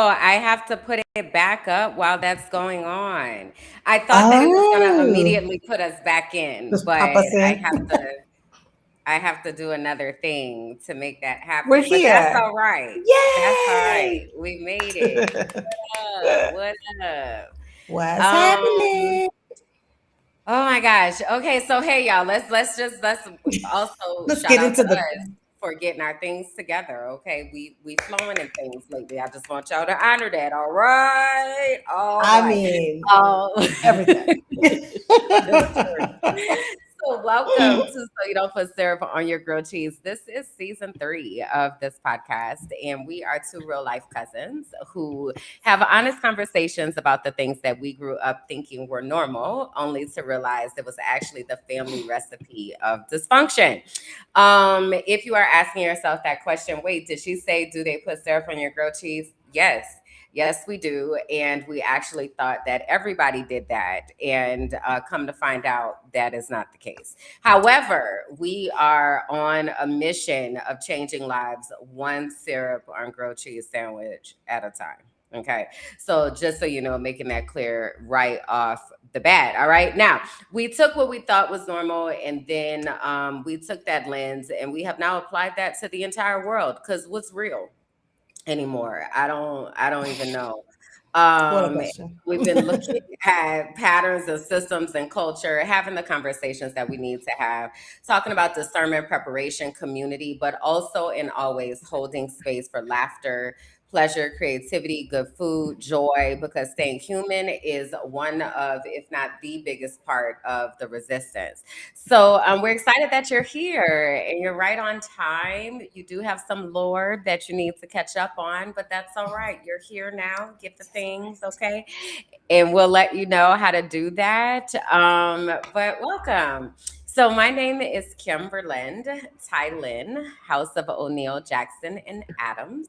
I have to put it back up while that's going on. I thought that it was gonna Oh, immediately put us back in, just but pop us I in. have to I have to do another thing to make that We're happen. But that's here. all right. That's all right. Yay! We made it. What up? What's Um happening? Oh my gosh. Okay, so hey y'all, let's also Let's shout get out into to the. us for getting our things together. Okay. We flowing in things lately. I just want y'all to honor that. All right. All I right. mean, Um everything. Just so welcome to So You Don't Put Syrup on Your Grilled Cheese. This is season 3 of this podcast, and we are two real life cousins who have honest conversations about the things that we grew up thinking were normal, only to realize it was actually the family recipe of dysfunction. If you are asking yourself that question, wait, did she say, do they put syrup on your grilled cheese? Yes. Yes, we do. And we actually thought that everybody did that. And come to find out, that is not the case. However, we are on a mission of changing lives one syrup on grilled cheese sandwich at a time. Okay. So just so you know, making that clear right off the bat. All right. Now, we took what we thought was normal and then we took that lens and we have now applied that to the entire world because what's real anymore? I don't even know. What a Um question. we've been looking at patterns and systems and culture, having the conversations that we need to have, talking about discernment, preparation, community, but also and always holding space for laughter, pleasure, creativity, good food, joy, because staying human is one of, if not the biggest part of the resistance. So we're excited that you're here and you're right on time. You do have some lore that you need to catch up on, but that's all right. You're here now. Get the things, okay? And we'll let you know how to do that. But welcome. So my name is Kim Berlind, Ty Lynn, House of O'Neill Jackson and Adams,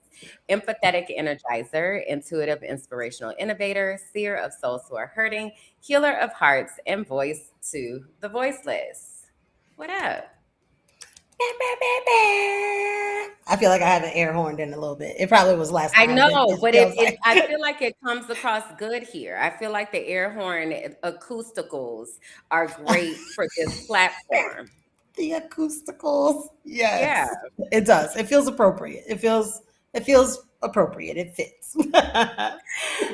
empathetic energizer, intuitive inspirational innovator, seer of souls who are hurting, healer of hearts, and voice to the voiceless. What up? I feel like I haven't air horned in a little bit. It probably was last I time, but know, it but feels it like I feel like it comes across good here. I feel like the air horn acousticals are great for this platform. the acousticals. Yeah. Yes, it does. It feels appropriate. It feels appropriate. It fits.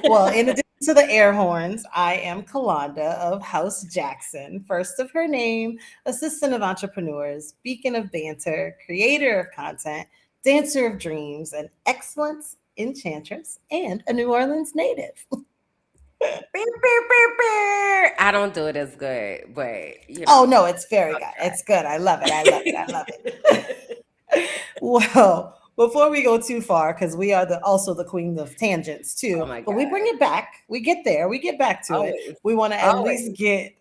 Well, in addition to the air horns, I am Kalonda of House Jackson, first of her name, assistant of entrepreneurs, beacon of banter, creator of content, dancer of dreams, an excellence enchantress, and a New Orleans native. Beep, beep, beep, beep. I don't do it as good, but Oh no, it's very I'll good. try. It's good. I love it. I love it. I love it. Well, before we go too far, because we are also the queen of tangents Oh too, my but we bring God. it back. We get there. We get back to it. Always. We want to at least Always. get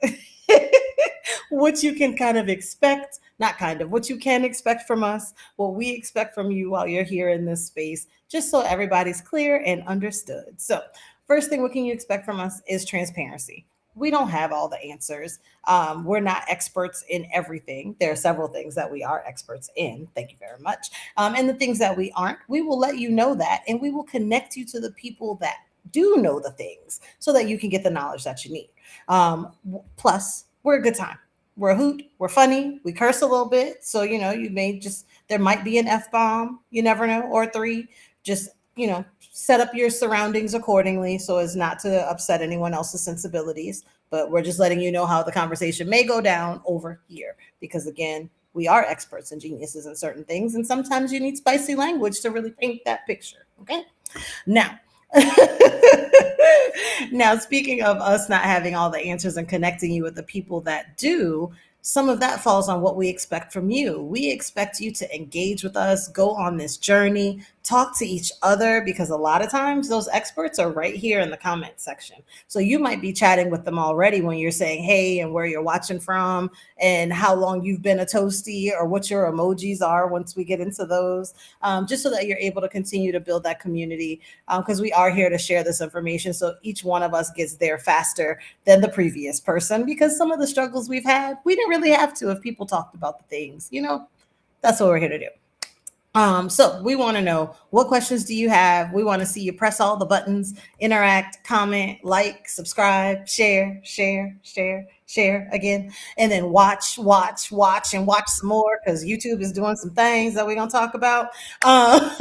what you can kind of expect, not kind of, what you can expect from us, what we expect from you while you're here in this space, just so everybody's clear and understood. So, first thing, what can you expect from us is transparency. We don't have all the answers. We're not experts in everything. There are several things that we are experts in. Thank you very much. And the things that we aren't, we will let you know that, and we will connect you to the people that do know the things so that you can get the knowledge that you need. Plus, we're a good time. We're a hoot. We're funny. We curse a little bit. So, you may just, there might be an F bomb. You never know, or three. Just, set up your surroundings accordingly so as not to upset anyone else's sensibilities. But we're just letting you know how the conversation may go down over here. Because again, we are experts and geniuses in certain things. And sometimes you need spicy language to really paint that picture. Okay. Now, now, speaking of us not having all the answers and connecting you with the people that do, some of that falls on what we expect from you. We expect you to engage with us, go on this journey, talk to each other, because a lot of times those experts are right here in the comment section. So you might be chatting with them already when you're saying, hey, and where you're watching from, and how long you've been a toasty, or what your emojis are once we get into those, just so that you're able to continue to build that community, because we are here to share this information so each one of us gets there faster than the previous person, because some of the struggles we've had, we didn't really have to if people talked about the things. That's what we're here to do. So we want to know, what questions do you have? We want to see you press all the buttons, interact, comment, like, subscribe, share, share, share, share again, and then watch, watch, watch, and watch some more because YouTube is doing some things that we're gonna talk about. Um,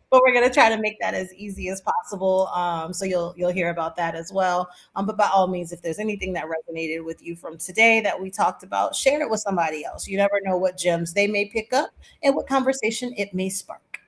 but we're gonna try to make that as easy as possible. So you'll hear about that as well. But by all means, if there's anything that resonated with you from today that we talked about, share it with somebody else. You never know what gems they may pick up and what conversation it may spark.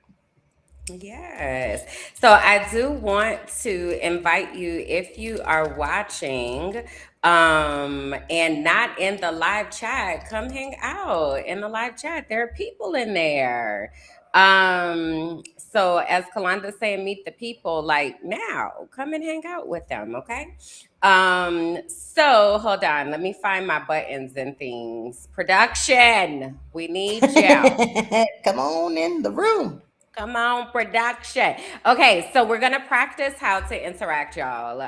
Yes. So I do want to invite you, if you are watching and not in the live chat, come hang out in the live chat. There are people in there. So as Kalonda saying, meet the people like now. Come and hang out with them, okay? So hold on, let me find my buttons and things. Production, we need you. Come on in the room. Come on, production. Okay, so we're gonna practice how to interact, y'all,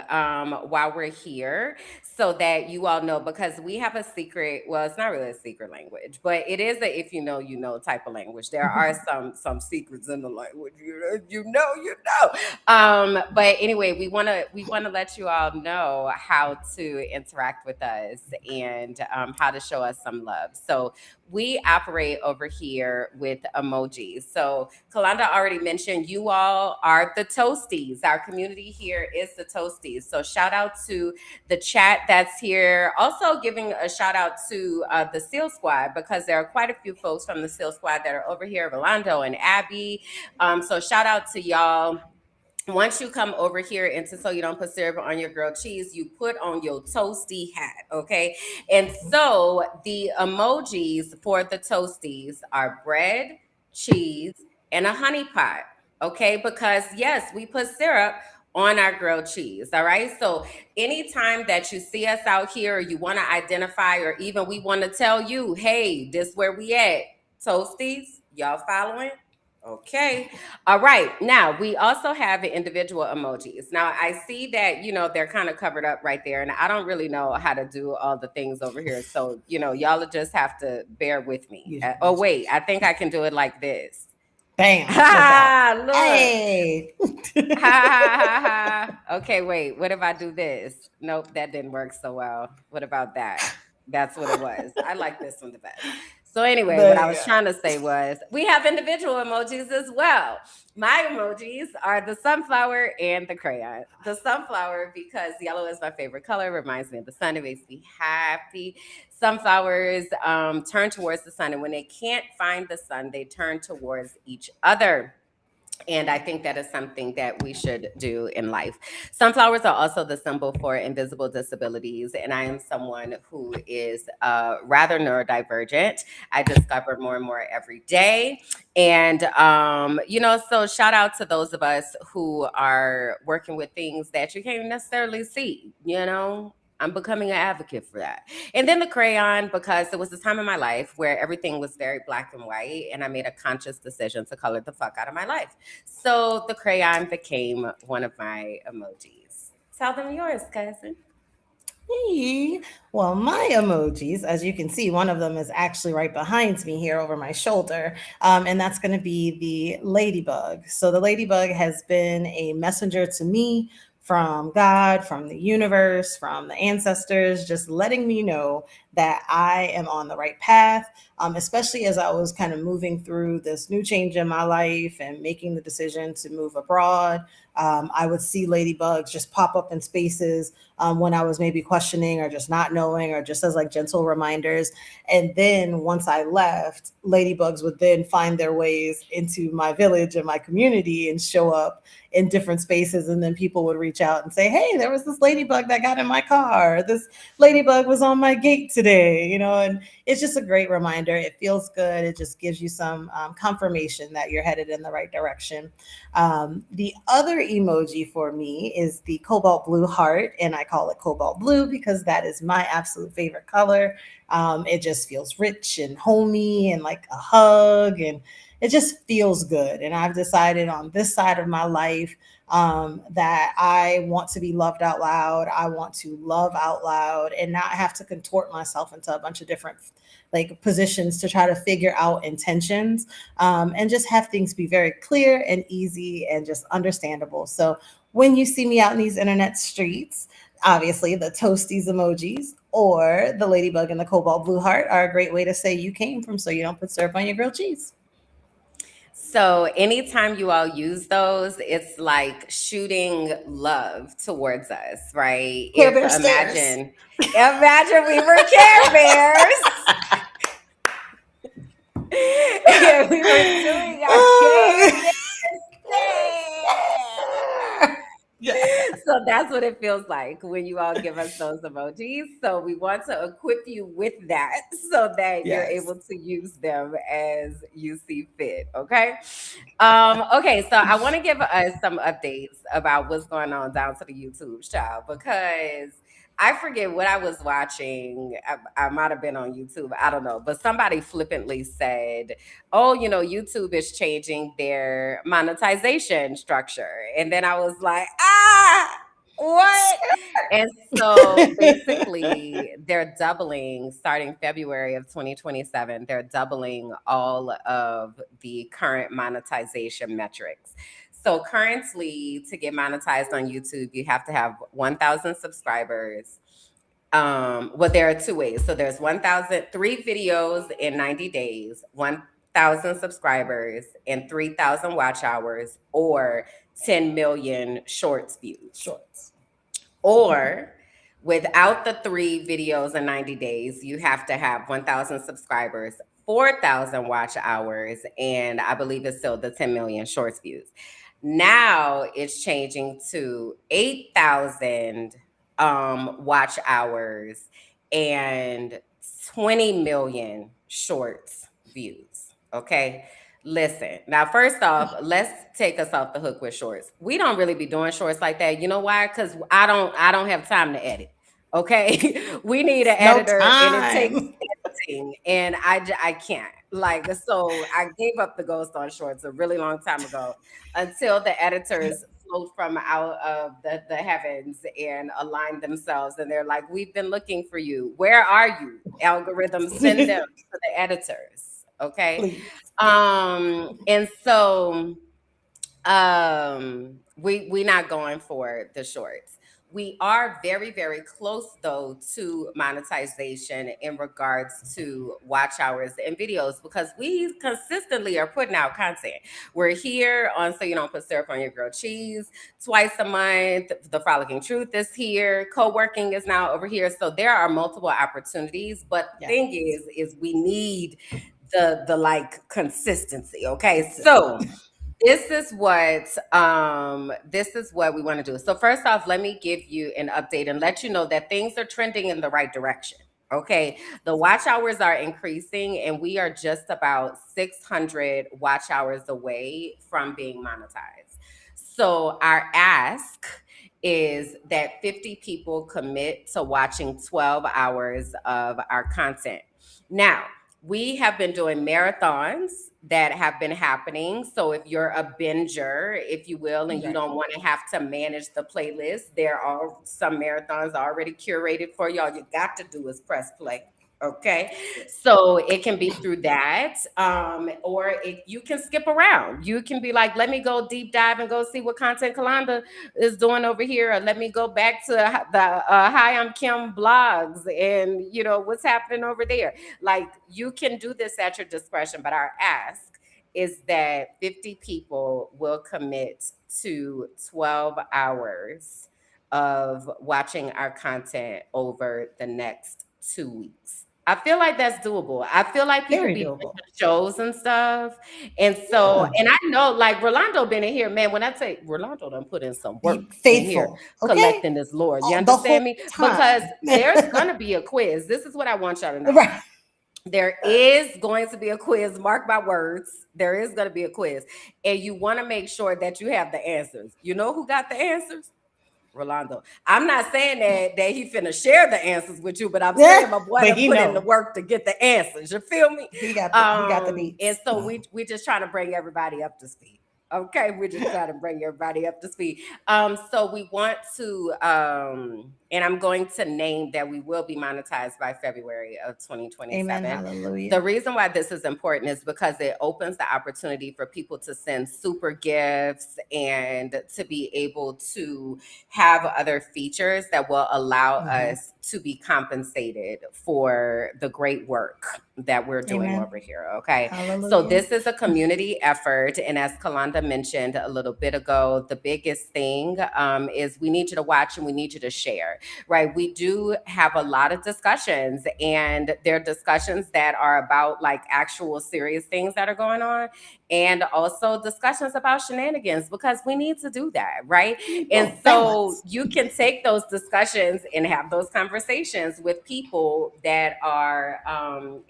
while we're here, so that you all know because we have a secret. Well, it's not really a secret language, but it is a if you know, you know type of language. There are some secrets in the language. You know. But anyway, we wanna let you all know how to interact with us and how to show us some love. So we operate over here with emojis. So Kalonda already mentioned you all are the Toasties. Our community here is the Toasties. So shout out to the chat that's here. Also giving a shout out to the Seal Squad because there are quite a few folks from the Seal Squad that are over here, Rolando and Abby. So shout out to y'all. Once you come over here into so you don't put syrup on your grilled cheese, you put on your toasty hat, okay? And so the emojis for the toasties are bread, cheese, and a honey pot, okay? Because yes, we put syrup on our grilled cheese, all right? So anytime that you see us out here or you want to identify or even we want to tell you, hey, this where we at, toasties, y'all following? Okay. All right. Now, we also have the individual emojis. Now, I see that, they're kind of covered up right there, and I don't really know how to do all the things over here. So, y'all will just have to bear with me. Oh, wait. I think I can do it like this. Bam. Look out. Ha! Look. Hey. Ha ha ha ha. Okay, wait. What if I do this? Nope, that didn't work so well. What about that? That's what it was. I like this one the best. So anyway, what There I you was go. trying to say was we have individual emojis as well. My emojis are the sunflower and the crayon. The sunflower because yellow is my favorite color, reminds me of the sun. It makes me happy. Sunflowers turn towards the sun, and when they can't find the sun, they turn towards each other. And I think that is something that we should do in life. Sunflowers are also the symbol for invisible disabilities. And I am someone who is rather neurodivergent. I discover more and more every day. And, so shout out to those of us who are working with things that you can't necessarily see. I'm becoming an advocate for that. And then the crayon, because it was a time in my life where everything was very black and white, and I made a conscious decision to color the fuck out of my life. So the crayon became one of my emojis. Tell them yours, cousin. Hey. Well, my emojis, as you can see, one of them is actually right behind me here over my shoulder. And that's going to be the ladybug. So the ladybug has been a messenger to me from God, from the universe, from the ancestors, just letting me know that I am on the right path, especially as I was kind of moving through this new change in my life and making the decision to move abroad. I would see ladybugs just pop up in spaces when I was maybe questioning or just not knowing or just as like gentle reminders. And then once I left, ladybugs would then find their ways into my village and my community and show up in different spaces. And then people would reach out and say, hey, there was this ladybug that got in my car. This ladybug was on my gate today, and it's just a great reminder. It feels good. It just gives you some confirmation that you're headed in the right direction. The other emoji for me is the cobalt blue heart, and I call it cobalt blue because that is my absolute favorite color. It just feels rich and homey and like a hug, and it just feels good. And I've decided on this side of my life that I want to be loved out loud. I want to love out loud and not have to contort myself into a bunch of different like positions to try to figure out intentions, and just have things be very clear and easy and just understandable. So when you see me out in these internet streets, obviously the Toasties emojis or the ladybug and the cobalt blue heart are a great way to say you came from So You Don't Put Syrup on Your Grilled Cheese. So anytime you all use those, it's like shooting love towards us, right? Care If Bear stares. imagine we were Care Bears and we were doing our Care Oh. Bear stare. Yeah. So that's what it feels like when you all give us those emojis. So we want to equip you with that so that you're Yes. able to use them as you see fit. Okay. Okay, so I want to give us some updates about what's going on down to the YouTube child because I forget what I was watching. I might have been on YouTube. I don't know. But somebody flippantly said, oh, YouTube is changing their monetization structure. And then I was like, what? And so basically, they're doubling starting February of 2027. They're doubling all of the current monetization metrics. So currently, to get monetized on YouTube, you have to have 1,000 subscribers. Well, there are two ways. So there's 1,000, three videos in 90 days, 1,000 subscribers, and 3,000 watch hours, or 10 million shorts views. Shorts. Or without the three videos in 90 days, you have to have 1,000 subscribers, 4,000 watch hours, and I believe it's still the 10 million shorts views. Now it's changing to 8,000 watch hours and 20 million shorts views. Okay. Listen, now first off, let's take us off the hook with shorts. We don't really be doing shorts like that. You know why? Because I don't have time to edit. Okay. We need an No editor and it takes time. editing. And I can't. Like, so I gave up the ghost on shorts a really long time ago until the editors float from out of the heavens and align themselves. And they're like, we've been looking for you. Where are you? Algorithms, send them to the editors. Okay. Please. And so we not going for the shorts. We are very, very close though to monetization in regards to watch hours and videos because we consistently are putting out content. We're here on So You Don't Put Syrup on Your Grilled Cheese twice a month. The Frolicking Truth is here. Co-working is now over here. So there are multiple opportunities. But the thing is we need the like consistency. Okay. So this is what we want to do. So first off, let me give you an update and let you know that things are trending in the right direction. Okay. The watch hours are increasing and we are just about 600 watch hours away from being monetized. So our ask is that 50 people commit to watching 12 hours of our content. Now, we have been doing marathons that have been happening. So if you're a binger, if you will, and you don't want to have to manage the playlist, there are some marathons already curated for y'all. You got to do is press play. Okay. So it can be through that. Or you can skip around. You can be like, let me go deep dive and go see what content Kalonda is doing over here. Or let me go back to the Hi, I'm Kim blogs and what's happening over there. Like you can do this at your discretion, but our ask is that 50 people will commit to 12 hours of watching our content over the next 2 weeks. I feel like that's doable. I feel like people Very be doable. shows and stuff. And so, and I know like Rolando been in here, man. When I say Rolando done put in some work in here Faithful. Okay. collecting this lore. You The whole understand me? Because time. there's gonna be a quiz. This is what I want y'all to know. Right. There is going to be a quiz, mark my words. There is going to be a quiz. And you want to make sure that you have the answers. You know who got the answers? Rolando. I'm not saying that he finna share the answers with you, but I'm Yeah, saying my boy but to he put in the know work to get the answers. You feel me? he got the And beats. so we just trying to bring everybody up to speed. Okay, we're just trying to bring everybody up to speed. So we want to, and I'm going to name that we will be monetized by February of Amen. 2027. The Hallelujah. reason why this is important is because it opens the opportunity for people to send super gifts and to be able to have other features that will allow Hmm. us to be compensated for the great work that we're doing Amen. over here. Okay. So Hallelujah. this is a community effort. And as Kalonda mentioned a little bit ago, the biggest thing is we need you to watch and we need you to share, right? We do have a lot of discussions, and they're discussions that are about like actual serious things that are going on, and also discussions about shenanigans, because we need to do that, right? We need And both so balance. you can take those discussions and have those conversations with people that are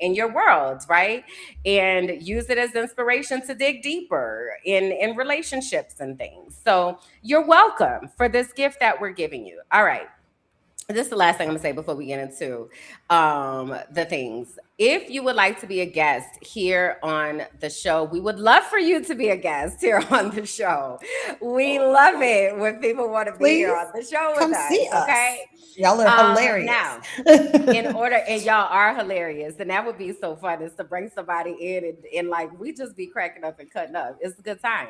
in your world, right? And use it as inspiration to dig deeper in relationships and things. So you're welcome for this gift that we're giving you. All right, this is the last thing I'm gonna say before we get into the things. If you would like to be a guest here on the show, we would love for you to be a guest here on the show. We love it when people want to be here Please on the show with come us. see us. Okay. Y'all are hilarious. Now, in order, and y'all are hilarious, and that would be so fun, is to bring somebody in and like we just be cracking up and cutting up. It's a good time.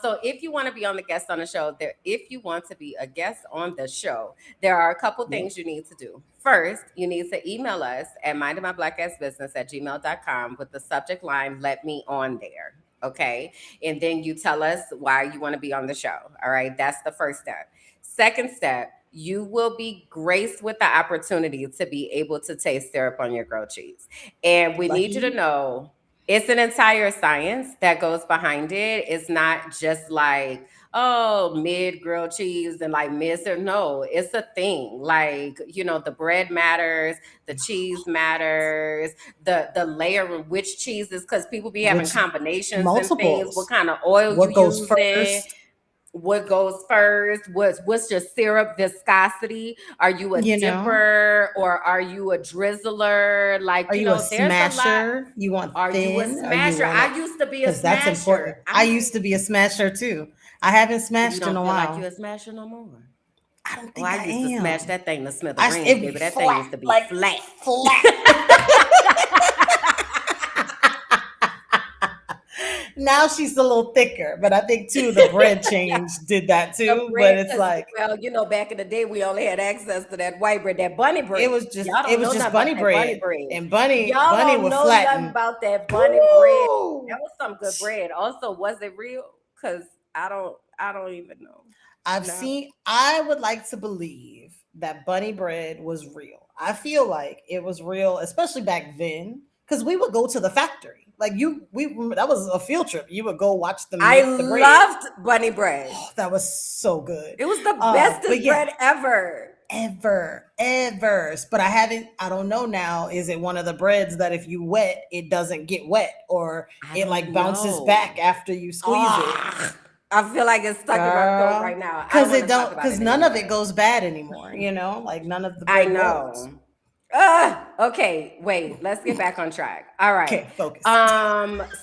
So if you want to be on the guest on the show, there, if you want to be a guest on the show, there are a couple Yep. things you need to do. First, you need to email us at mindinmyblackAssBusiness@gmail.com with the subject line "Let me on there." Okay. And then you tell us why you want to be on the show. All right. That's the first step. Second step, you will be graced with the opportunity to be able to taste syrup on your grilled cheese. And we need you to Lucky. know it's an entire science that goes behind it. It's not just like, oh, mid grilled cheese and like mid syrup. No, it's a thing. Like, you know, the bread matters, the cheese matters, the layer of which cheeses, because people be having Which combinations and things, what multiples? kind of oil you What goes using, first? what goes first, what's your syrup viscosity, are you a You know, dipper or are you a drizzler, like, are you you a know, there's a lot. smasher? You want Are you a thin? Or you smasher? want it? I used to be a Because that's smasher. important. I used to be a smasher too. I haven't You smashed in don't a feel like you're while. a smasher no more? I don't Oh, think I I used to smash am. that thing to It smithereens, be baby. That thing flat, used to be like flat. flat. Now she's a little thicker, but I think too the bread change did that The too. But bread, it's because, like well, you know, back in the day, we only had access to that white bread, that bunny bread. Y'all it don't was know just nothing about bunny that bunny bread, bread. and Y'all bunny don't would know nothing flatten. about that bunny bread. That Woo! was some good bread. Also, was it real? Because I don't even know. No. I would like to believe that bunny bread was real. I feel like it was real, especially back then, because we would go to the factory. Like that was a field trip. You would go watch them I make the bread. loved bunny bread. Oh, that was so good. It was the But bestest yeah, bread ever. ever. But I haven't. I don't know now. Is it one of the breads that if you wet, it doesn't get wet, or I it like don't bounces know. back after you squeeze it? Ah, I feel like it's stuck in my throat right Girl, now. I don't want to talk about because it none of it anymore. goes bad anymore, like none of the I bread molds. know. Okay, wait, let's get back on track. All right. Okay, focus.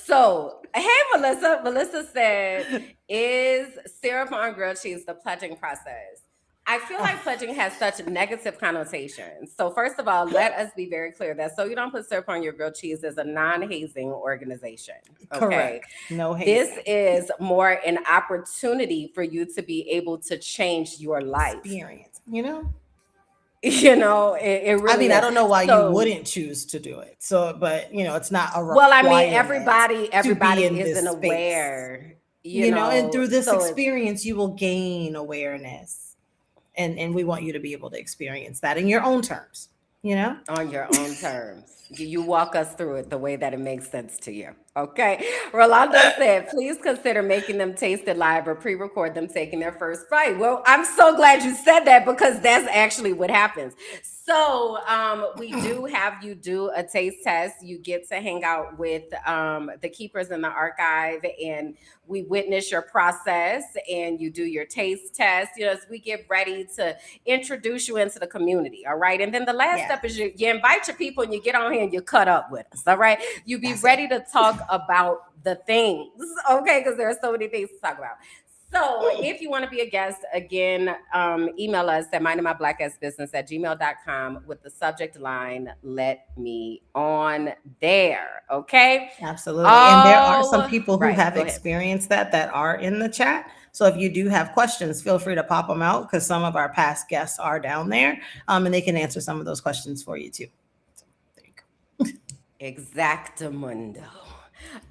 So hey, Melissa. Melissa said, is syrup on grilled cheese the pledging process? I feel like pledging has such negative connotations. So first of all, let us be very clear that So You Don't Put Syrup on Your Grilled Cheese is a non-hazing organization. Okay. Correct. No This hazing. is more an opportunity for you to be able to change your life. Experience, It I really mean, I is. don't know why you So, wouldn't choose to do it. So, but it's not a well, I mean, requirement everybody to everybody be in isn't this space. aware, And through this so it's experience you will gain awareness. And we want you to be able to experience that in your own terms, you know? on your own terms. You walk us through it the way that it makes sense to you. Okay. Rolando said, please consider making them taste it live or pre record them taking their first bite. Well, I'm so glad you said that because that's actually what happens. So, we do have you do a taste test. You get to hang out with the keepers in the archive, and we witness your process, and you do your taste test. You know, as we get ready to introduce you into the community. All right. And then the last Yeah, step is you invite your people and you get on here and you cut up with us. All right. You be that's it. ready to talk about the things. Okay. Because there are so many things to talk about. So if you want to be a guest, again, email us at mindinmyblackbusiness at gmail.com with the subject line, let me on there. Okay. Absolutely. And there are some All people who right. have Go ahead. experienced that are in the chat. So if you do have questions, feel free to pop them out because some of our past guests are down there, and they can answer some of those questions for you too. So there you go. Exactamundo.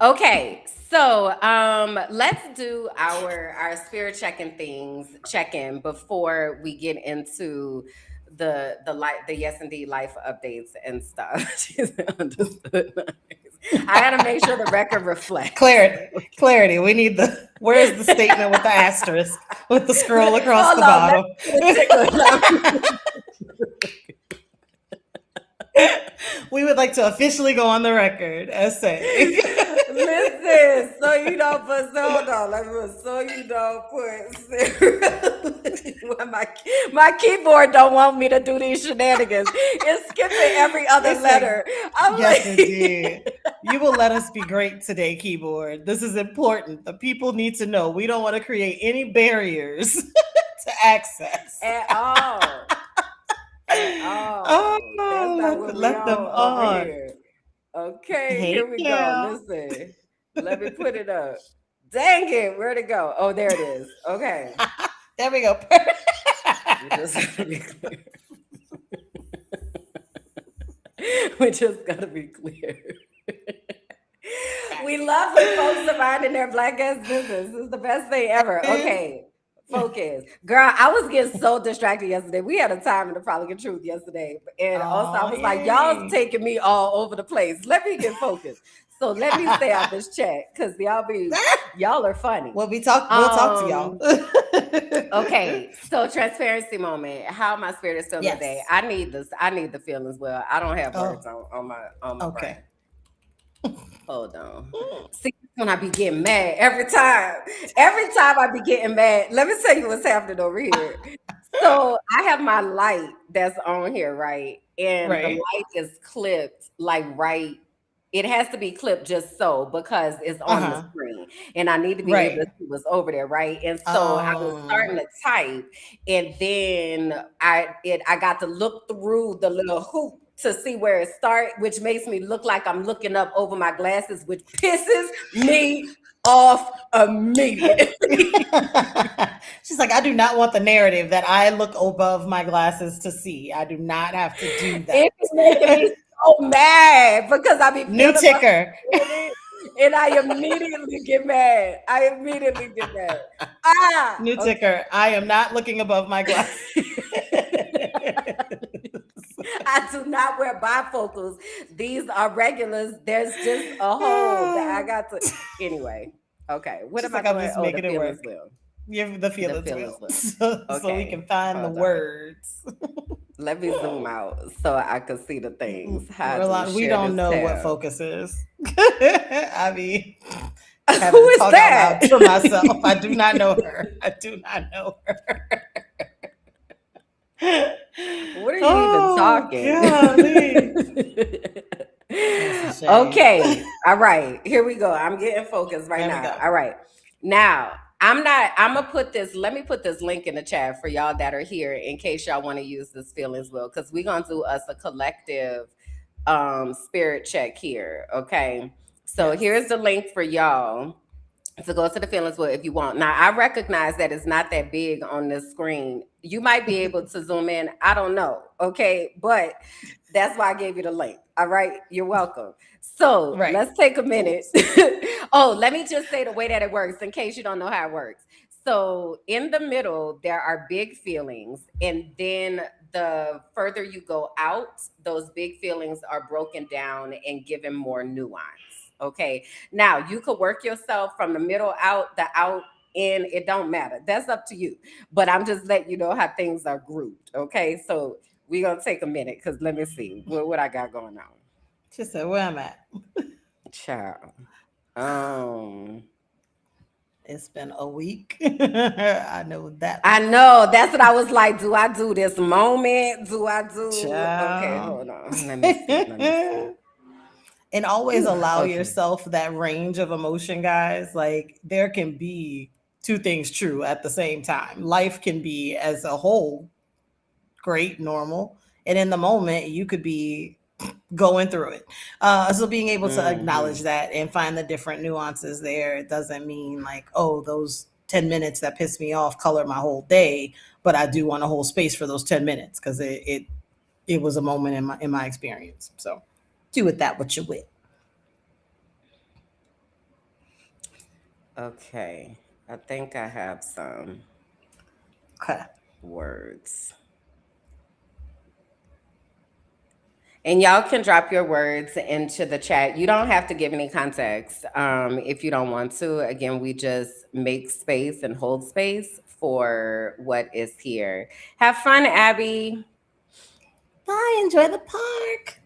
Okay, so let's do our spirit check in before we get into the yes indeed life updates and stuff. She's understood. I gotta make sure the record reflects. Clarity. Clarity. We need the where's the statement with the asterisk with the scroll across Hold the on, let bottom? me get a tickler. We would like to officially go on the record as saying Listen, so you don't put hold on, let me so you don't put my keyboard don't want me to do these shenanigans. It's skipping every other listen, letter. I'm yes, like indeed. You will let us be great today, keyboard. This is important. The people need to know. We don't want to create any barriers to access. at all. At Oh, all. That's not what we let them on over on. here. Okay, Hey, here we go. Cal. Listen, let me put it up. Dang it, where'd it go? Oh, there it is. Okay. There we go. We just gotta be clear. We just gotta be clear. We love when folks are minding their black ass business. This is the best thing ever. Okay. Focus. Girl, I was getting so distracted yesterday. We had a time in the Frolic Truth yesterday. And also I Oh, was like, y'all yay. taking me all over the place. Let me get focused. So let me stay out this chat because y'all are funny. We'll talk to y'all. Okay, so transparency moment. How my spirit is feeling today. Yes. I need the feelings. Well, I don't have Oh, words on my brain. okay. Hold on. See, when I be getting mad every time. Every time I be getting mad. Let me tell you what's happening over here. So I have my light that's on here, right? And the Right. light is clipped like right. It has to be clipped just so because it's on the Uh-huh. screen. And I need to be able to Right. see what's over there, right? And so I was starting Um, to type, and then I got to look through the little hoop to see where it started, which makes me look like I'm looking up over my glasses, which pisses me off immediately. she's like, I do not want the narrative that I look above my glasses to see. I do not have to do It that. is making me so mad because I be New feeling my ticker. feelings, and I immediately get mad. I immediately get mad. Ah, New ticker. I am not looking above my glasses. okay. I do not wear bifocals. These are regulars. There's just a hole that I got to. Anyway, okay. What She's am I like, I'm doing? just Oh, the making it feelings work. wheel. Give the The feelings feelings wheel wheel. so we can Okay, find the hold on. words. Let me zoom out so I can see the things. How do we We share don't this know what tab? focus is. I mean, having Who to is talk out that? loud to myself. I do not know her. I do not know her. What are you even Oh, talking? golly. That's a shame. Okay. All right. Here we go. I'm getting focused right There we now. go. All right. Now, I'm gonna put this, let me put this link in the chat for y'all that are here in case y'all want to use this feelings wheel. Because we're gonna do us a collective spirit check here. Okay. So here's Yes. the link for y'all. So go to the feelings wheel if you want. Now I recognize that it's not that big on the screen. You might be able to zoom in. I don't know. Okay. But that's why I gave you the link. All right. You're welcome. So Right. let's take a minute. Tools. Oh, let me just say the way that it works in case you don't know how it works. So in the middle, there are big feelings. And then the further you go out, those big feelings are broken down and given more nuance. Okay. Now you could work yourself from the middle out, the out in. It don't matter. That's up to you. But I'm just letting you know how things are grouped. Okay. So we're gonna take a minute because let me see what I got going on. She said, "Where I'm at." Child. Um It's been a week. I know that I much. know. That's what I was like. Do I do this moment? Do I do okay, Child. hold on. Let me see. Let me see. And always Whew, allow okay. yourself that range of emotion, guys. Like there can be two things true at the same time. Life can be as a whole great, normal, and in the moment you could be going through it. So being able to acknowledge Hmm. that and find the different nuances there, it doesn't mean like, oh, those 10 minutes that pissed me off color my whole day, but I do want to hold space for those 10 minutes because it was a moment in my experience. So do with that what you will. Okay. I think I have some Okay. words. And y'all can drop your words into the chat. You don't have to give any context if you don't want to. Again, we just make space and hold space for what is here. Have fun, Abby. Bye. Enjoy the park.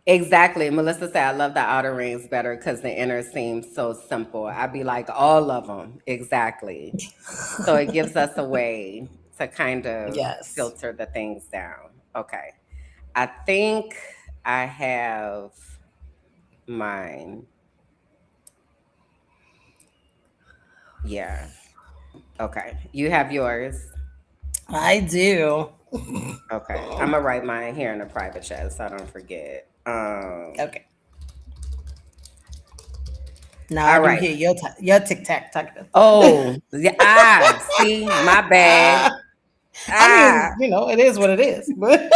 Exactly. Melissa said, I love the outer rings better because the inner seems so simple. I'd be like, all of them. Exactly. So it gives us a way to kind of Yes. filter the things down. Okay. I think I have mine. Yeah. Okay. You have yours. I do. Okay. I'm gonna write mine here in a private chat so I don't forget. Okay. Now I All do right. hear your tic tac tucker. Oh, yeah. See, my bad. I Ah, mean, it is what it is. But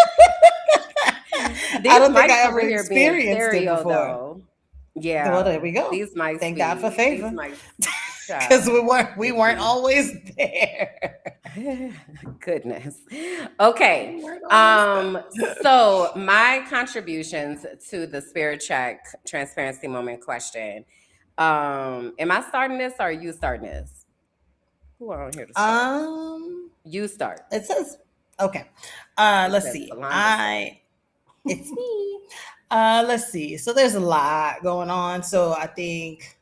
I these don't think I mics ever over here being experienced it stereo before. though. Well, there Yeah, we go. these mics Thank God for be these favor, mics, because child. we It weren't be always there. goodness. Okay. We weren't always Um, there. so my contributions to the spirit check transparency moment question. Am I starting this or are you starting this? Who are on here to start? um, You start. it says okay. It Let's says see. Kalonda start. It's me. Let's see. So there's a lot going on. So I think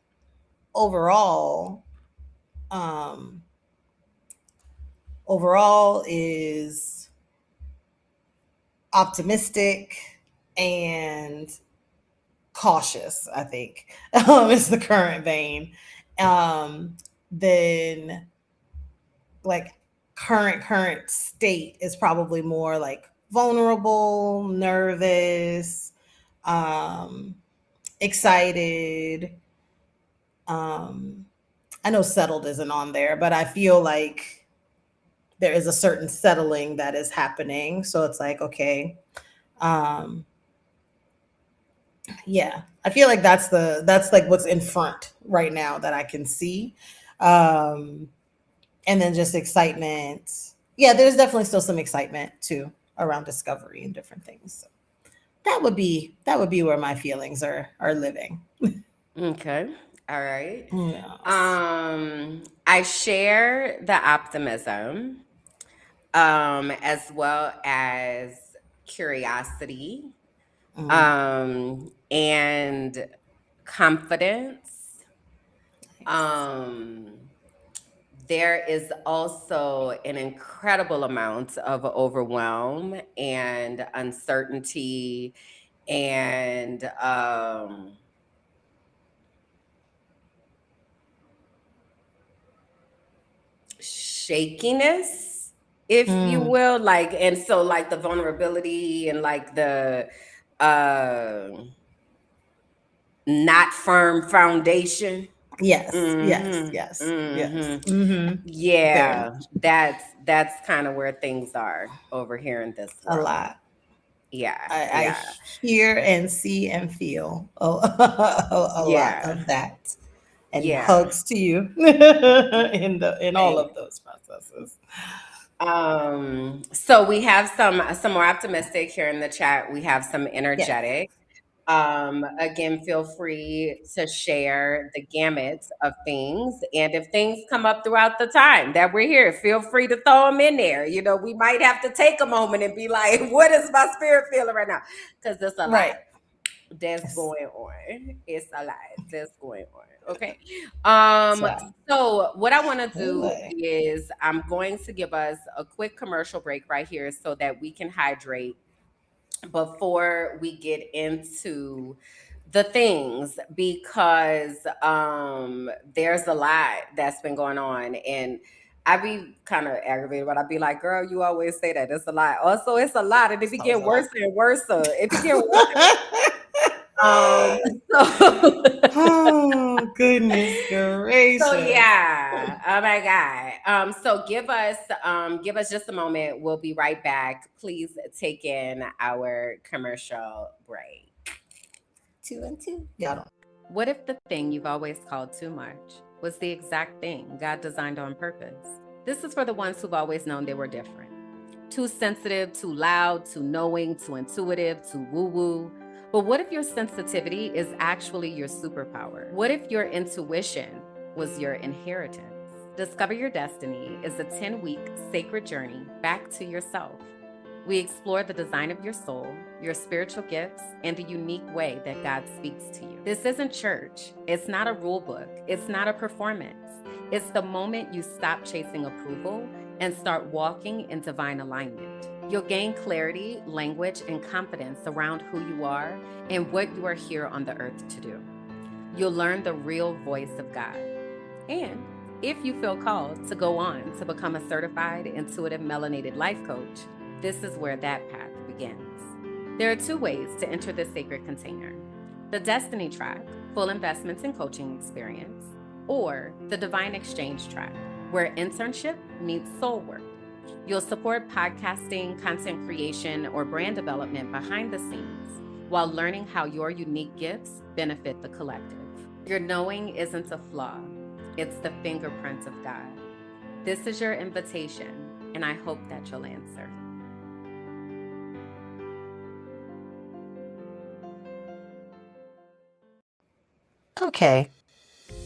overall, um, overall is optimistic and cautious, I think, is the current vein. Um, then like current state is probably more like vulnerable, nervous, um, excited. Um, I know settled isn't on there, but I feel like there is a certain settling that is happening. So it's like, okay, um, yeah, I feel like that's like what's in front right now that I can see. Um, and then just excitement. Yeah, there's definitely still some excitement too around discovery and different things. So that would be where my feelings are living. Okay. All right. Yes. I share the optimism, as well as curiosity, Mm, and confidence. nice. Um, there is also an incredible amount of overwhelm and uncertainty and shakiness, if you Mm, will, like, and so like the vulnerability and like the uh not firm foundation. yes. Yes. Mhm. Yes. Yes. Mhm. Mm-hmm. Very Yeah, much. that's kind of where things are over here in this A world. lot. Yeah, I yeah, hear and see and feel a lot yeah, of that. And yeah. hugs to you in all Thank of those processes. So we have some more optimistic here in the chat. We have some Yes. energetic. Again, feel free to share the gamut of things. And if things come up throughout the time that we're here, feel free to throw them in there. You know, we might have to take a moment and be like, what is my spirit feeling right now? Because there's a lot Right. that's Yes. going on. It's a lot that's going on. Okay. That's Um, right. so what I want to do Ooh. is I'm going to give us a quick commercial break right here so that we can hydrate before we get into the things, because there's a lot that's been going on, and I be kind of aggravated, but I be like, girl, you always say that it's a lot. Also, it's a lot, and it It's be always getting a lot. worse and worse. It be getting worse and worse. So Oh, goodness so gracious. yeah. Oh my God. So give us just a moment. We'll be right back. Please take in our commercial break. Two and two. Y'all don't. What if the thing you've always called too much was the exact thing God designed on purpose? This is for the ones who've always known they were different. Too sensitive, too loud, too knowing, too intuitive, too woo woo. But what if your sensitivity is actually your superpower? What if your intuition was your inheritance? Discover Your Destiny is a 10-week sacred journey back to yourself. We explore the design of your soul, your spiritual gifts, and the unique way that God speaks to you. This isn't church. It's not a rule book. It's not a performance. It's the moment you stop chasing approval and start walking in divine alignment. You'll gain clarity, language, and confidence around who you are and what you are here on the earth to do. You'll learn the real voice of God. And if you feel called to go on to become a certified intuitive melanated life coach, this is where that path begins. There are two ways to enter this sacred container: the Destiny track, full investments and coaching experience, or the Divine Exchange track, where internship meets soul work. You'll support podcasting, content creation, or brand development behind the scenes while learning how your unique gifts benefit the collective. Your knowing isn't a flaw, it's the fingerprint of God. This is your invitation, and I hope that you'll answer. Okay,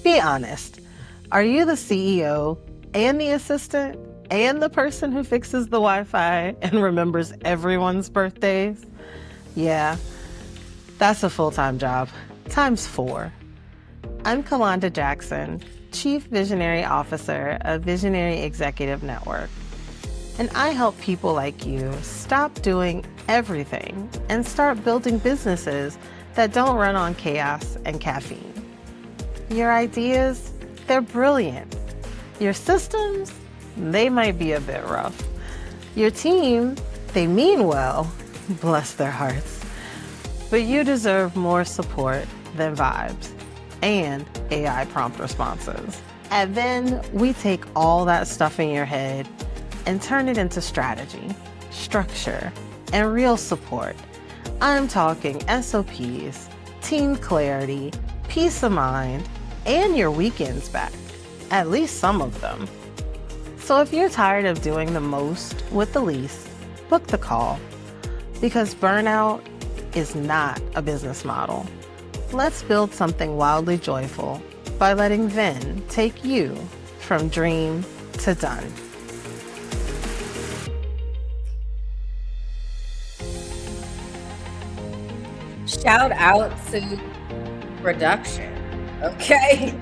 be honest. Are you the CEO and the assistant and the person who fixes the Wi Fi and remembers everyone's birthdays? Yeah, that's a full time job, times four. I'm Kalonda Jackson, Chief Visionary Officer of Visionary Executive Network. And I help people like you stop doing everything and start building businesses that don't run on chaos and caffeine. Your ideas, they're brilliant. Your systems, they might be a bit rough. Your team, they mean well, bless their hearts. But you deserve more support than vibes and AI prompt responses. And then we take all that stuff in your head and turn it into strategy, structure, and real support. I'm talking SOPs, team clarity, peace of mind, and your weekends back. At least some of them. So if you're tired of doing the most with the least, book the call. Because burnout is not a business model. Let's build something wildly joyful by letting Vin take you from dream to done. Shout out to production. Okay.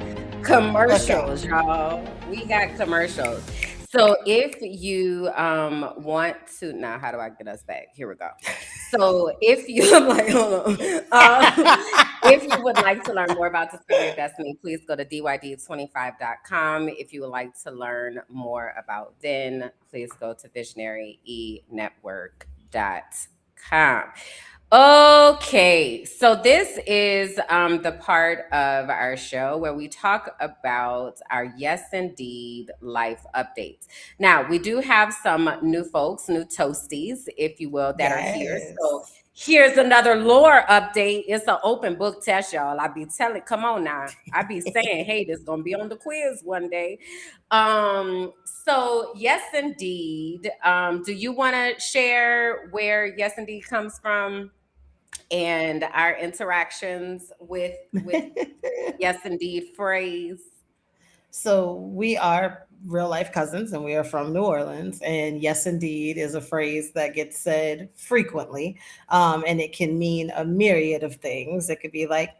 Commercials, Okay. y'all. We got commercials. So if you want to, now how do I get us back? Here we go. So if you I'm like, hold on. If you would like to learn more about Discover Your Destiny, please go to dyd25.com. If you would like to learn more about Vin, please go to visionaryenetwork.com. Okay, so this is the part of our show where we talk about our Yes Indeed life updates. Now, we do have some new folks, new toasties, if you will, that are here. So Yes. Here's another lore update. It's an open book test, y'all. I be telling, come on now. I be saying, hey, this gonna be on the quiz one day. So yes, indeed. Do you want to share where yes, indeed comes from and our interactions with yes, indeed phrase? So we are real life cousins and we are from New Orleans. And yes, indeed is a phrase that gets said frequently. And it can mean a myriad of things. It could be like,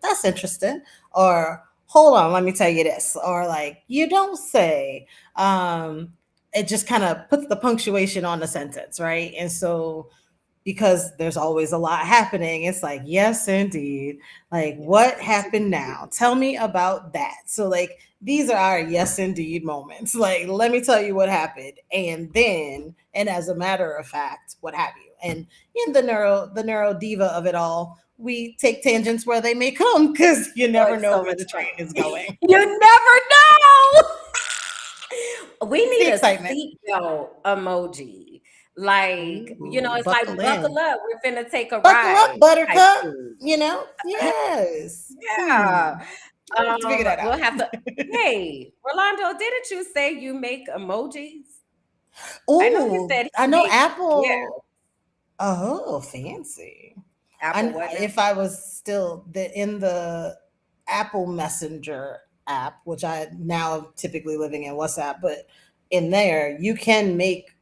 that's interesting. Or hold on, let me tell you this. Or like, you don't say. It just kind of puts the punctuation on the sentence, right? And so because there's always a lot happening. It's like, yes, indeed. Like, Yes, what happened indeed. now? Tell me about that. So, like, these are our yes, indeed moments. Like, let me tell you what happened. And then, and as a matter of fact, what have you. And in the neuro diva of it all, we take tangents where they may come because you Oh, never it's know so where much the train is fun. going. You never know. We It's the need a excitement. seatbelt emoji. Like, Ooh, it's like buckle buckle in. up, we're finna take a Buckle up, ride type buttercup. thing. Yes. Yeah. We'll have to figure that We'll out. have to. Hey, Rolando, didn't you say you make emojis? I know you Oh, said I he know makes, yeah, Apple. Oh, fancy. Apple And what now? if I was still in the Apple Messenger app, which I now am typically living in WhatsApp, but in there you can make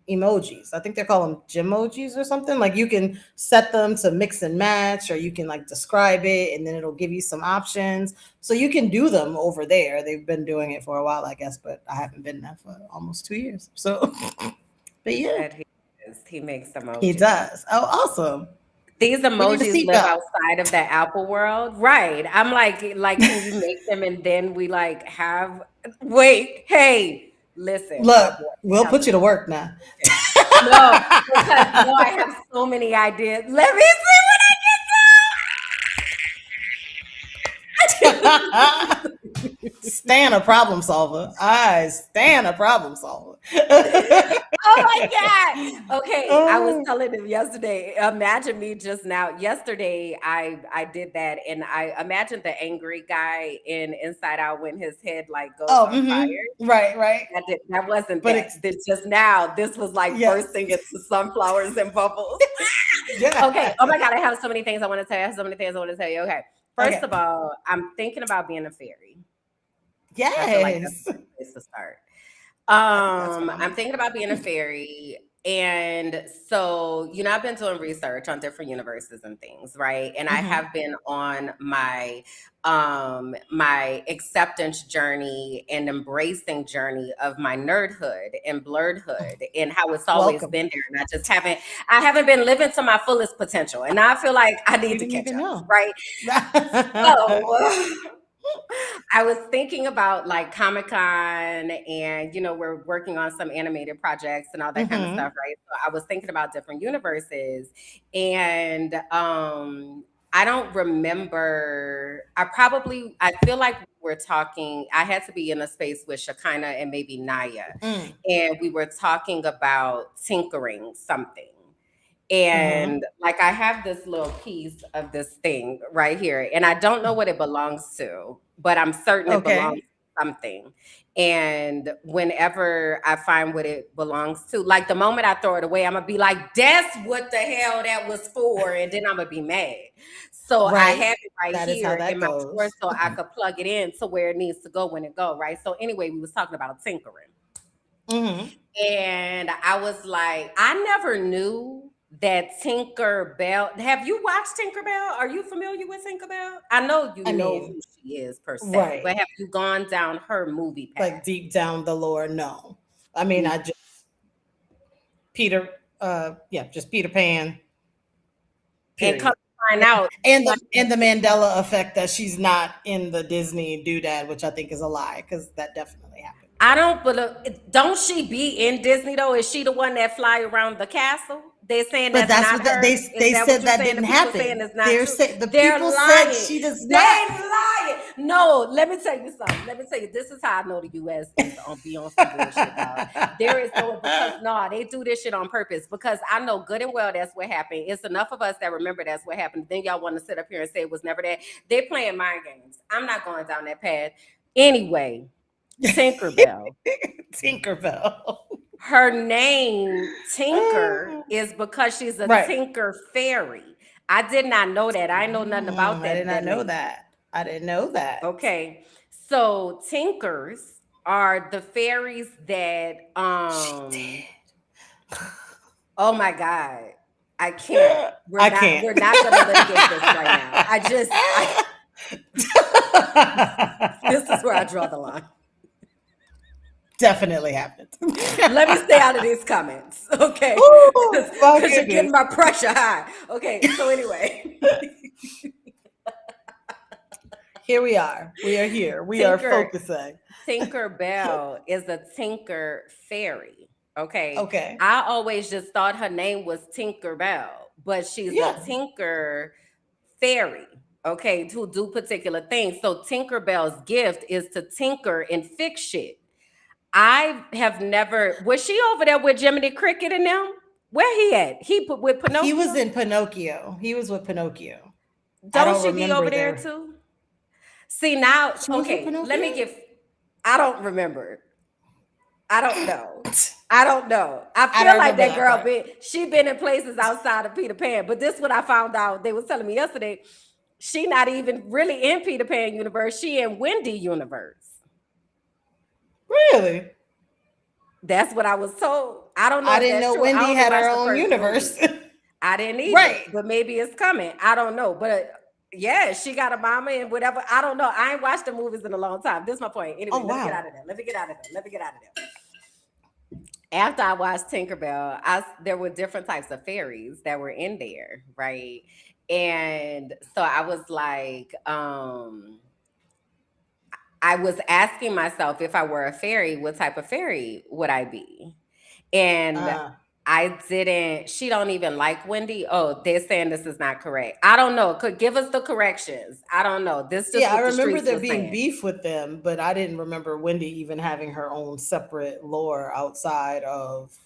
emojis. I think they call them Gymojis or something. Like you can set them to mix and match, or you can like describe it, and then it'll give you some options. So you can do them over there. They've been doing it for a while, I guess, but I haven't been there for almost 2 years. So, but He yeah, said he makes he emojis. does. Oh, awesome. These We need a emojis live seatbelt. outside of the Apple world. Right. I'm like, can you make them and then we like have wait, hey, listen, my Look, boy, we'll I have put a you to work now. solution. No, because I have so many ideas. Let me see what I Stan a problem solver. I Stan a problem solver. Oh my God. Okay, I was Oh, telling him yesterday. Imagine me just now. Yesterday, I did that, and I imagined the angry guy in Inside Out when his head like goes oh, on fire. right, right. That wasn't But that. it's This just now. This was like yes, bursting into sunflowers and bubbles. Okay. Oh yeah. my God, I have so many things I want to tell you. I have so many things I want to tell you. Okay. First Okay. of all, I'm thinking about being a fairy. I feel like that's Yes. a good place to start. I think that's I'm phenomenal. thinking about being a fairy. And so, I've been doing research on different universes and things, right? And I Hmm. have been on my acceptance journey and embracing journey of my nerdhood and blurredhood and how it's always Welcome. been there. And I haven't been living to my fullest potential. And now I feel like I We need to didn't catch even up, know. right? So I was thinking about like Comic Con and, we're working on some animated projects and all that kind of Hmm. stuff, right? So I was thinking about different universes and I don't remember. I feel like we're talking, I had to be in a space with Shekinah and maybe Naya, Mm. and we were talking about tinkering something. Hmm. And like I have this little piece of this thing right here, and I don't know what it belongs to, but I'm certain it belongs Okay. to something. And whenever I find what it belongs to, like the moment I throw it away, I'm gonna be like, that's what the hell that was for, and then I'm gonna be mad. So I Right. have it right That is how here in that my drawer goes. so I could plug it in to where it needs to go when it go, right? So anyway, we was talking about tinkering. Hmm. And I was like, I never knew that Tinker Bell. Have you watched Tinker Bell? Are you familiar with Tinker Bell? I know you I know mean, who she is per se, right. but have you gone down her movie Like path? deep down the lore, no. I mean, I just Peter, yeah, just Peter Pan, And come period. to find out, And the Mandela effect that she's not in the Disney doodad, which I think is a lie because that definitely happened. I don't believe. Don't she be in Disney though? Is she the one that fly around the castle? They're saying But that's that's not what her. Is they that what said you're that saying? The didn't people saying happen. it's not true. The They're people said lying. she does They not. lying. No, let me tell you something. Let me tell you. This is how I know the U.S. is on be on some bullshit, dog. There is no because no, they do this shit on purpose. Because I know good and well that's what happened. It's enough of us that remember that's what happened. Then y'all want to sit up here and say it was never that. They playing mind games. I'm not going down that path. Anyway, Tinkerbell. Tinkerbell. Her name Tinker is because she's a Right. tinker fairy. I did not know that. I know nothing about I did not that know lady. that. I didn't know that. Okay. So tinkers are the fairies that She did. oh my God. I can't. I can't. We're not gonna litigate this right now. This is where I draw the line. Definitely happened. Let me stay out of these comments, okay? Oh my Because you're goodness. getting my pressure high. Okay, so anyway. Here we are. We are here. We are Tinker focusing. Tinkerbell is a tinker fairy. Okay. Okay. I always just thought her name was Tinkerbell, but she's a Yeah. tinker fairy. Okay, to do particular things. So Tinkerbell's gift is to tinker and fix shit. I have never was she over there with Jiminy Cricket and them? Where he at? He put with He was Pinocchio? in Pinocchio. He was with Pinocchio. I Don't don't she be over remember there their. too? See now, She was with okay, let Pinocchio? me give I don't remember. I don't know. I don't know. I I feel don't like remember that that girl part. she been in places outside of Peter Pan. But this what I found out. They was telling me yesterday. She not even really in Peter Pan universe. She in Wendy universe. Really? That's what I was told. I don't know I if didn't that's know true. I Wendy only had her watched the own first universe. movie. I didn't either, Right. but maybe it's coming. I don't know. But yeah, she got a mama and whatever. I don't know. I ain't watched the movies in a long time. This is my point. Anyway, Oh let me get wow. out of there. Let me get out of there. Let me get out of there. After I watched Tinkerbell, there were different types of fairies that were in there, right? And so I was like, I was asking myself if I were a fairy, what type of fairy would I be? And Uh, I didn't, she don't even like Wendy. Oh, they're saying this is not correct. I don't know. Could give us the corrections. I don't know. This is just yeah, I what the remember streets there was being saying. beef with them, but I didn't remember Wendy even having her own separate lore outside of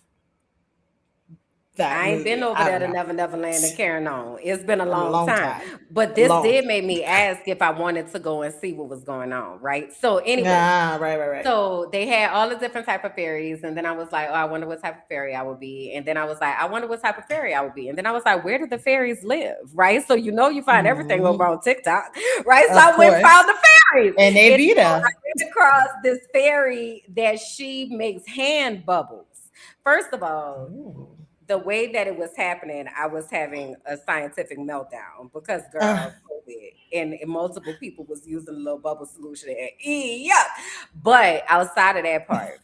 that I ain't been movie. over I there don't to know. Never Never Land and carrying on. It's been a A long long time. time. But A this long did time. make me ask if I wanted to go and see what was going on, right? So anyway, Ah, right. so they had all the different type of fairies, and then I was like, oh, I wonder what type of fairy I would be. And then I was like, I wonder what type of fairy I would be. And then I was like, where do the fairies live? Right? So you know you find everything over Mhm. on TikTok, right? So Of I went and course. found the fairies. And they And beat so her. I came across this fairy that she makes hand bubbles. First of all, Ooh. the way that it was happening, I was having a scientific meltdown because Uh, girl, COVID, and multiple people was using a little bubble solution and yuck. But outside of that part,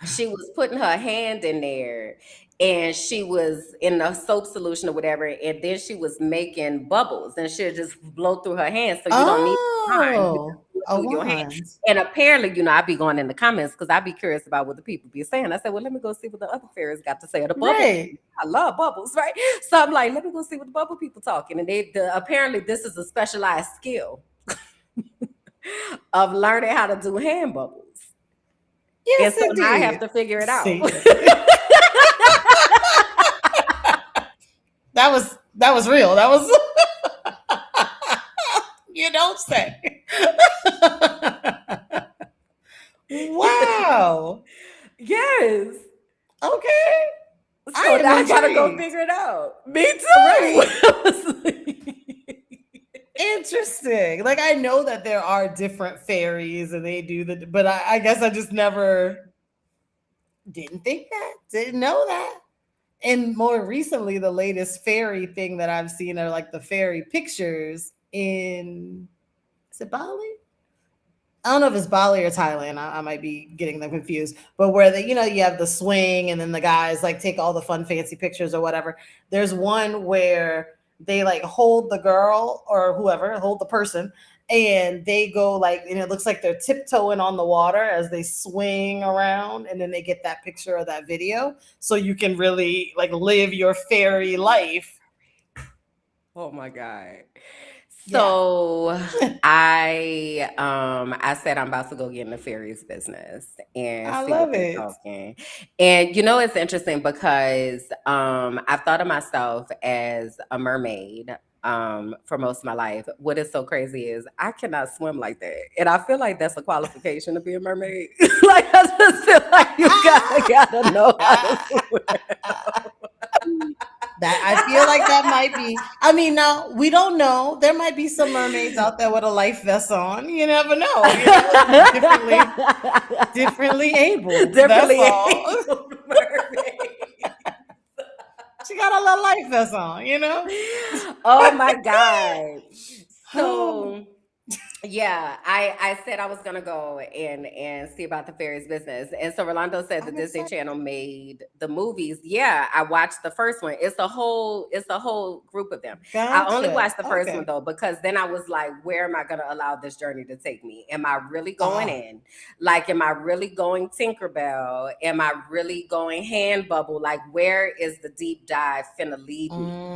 she was putting her hand in there and she was in the soap solution or whatever, and then she was making bubbles and she'll just blow through her hands. So you don't need a wand, you just oh, do it a through your hand. wand. And apparently, I'd be going in the comments because I'd be curious about what the people be saying. I said, well, let me go see what the other fairies got to say. Or the bubble Right. people. I love bubbles, right? So I'm like, let me go see what the bubble people talking. And apparently this is a specialized skill of learning how to do hand bubbles. And Yes, so now I have indeed. to figure it out. See, that was real. That was you don't say. Wow. Yes. Okay. So I am now I gotta go intrigued. figure it out. Me Right. too. Interesting. Like I know that there are different fairies and they do but I guess I just never didn't think that, didn't know that. And more recently, the latest fairy thing that I've seen are like the fairy pictures in, is it Bali? I don't know if it's Bali or Thailand. I might be getting them confused. But where you have the swing and then the guys like take all the fun fancy pictures or whatever. There's one where they like hold the girl or whoever, hold the person, and they go like, and it looks like they're tiptoeing on the water as they swing around, and then they get that picture of that video, so you can really like live your fairy life. Oh my God. Yeah. So I said I'm about to go get in the fairies business and I see what love they it. talking. And you know it's interesting because I've thought of myself as a mermaid for most of my life. What is so crazy is I cannot swim like that. And I feel like that's a qualification to be a mermaid. Like I just feel like you gotta know how to swim. That I feel like that might be. I mean, now we don't know. There might be some mermaids out there with a life vest on. You never know. You know, differently abled. That's Differently all. abled mermaid. She got a little life vest on. You know. Oh my God. So yeah, I said I was gonna go and see about the fairies business. And so Rolando said the I'm Disney excited. Channel made the movies. Yeah, I watched the first one. It's a whole group of them. I only Gotcha. watched the first one Okay. though, because then I was like, where am I gonna allow this journey to take me? Am I really going Ah. in? Like, am I really going Tinkerbell? Am I really going hand bubble? Like, where is the deep dive finna lead me? Mm.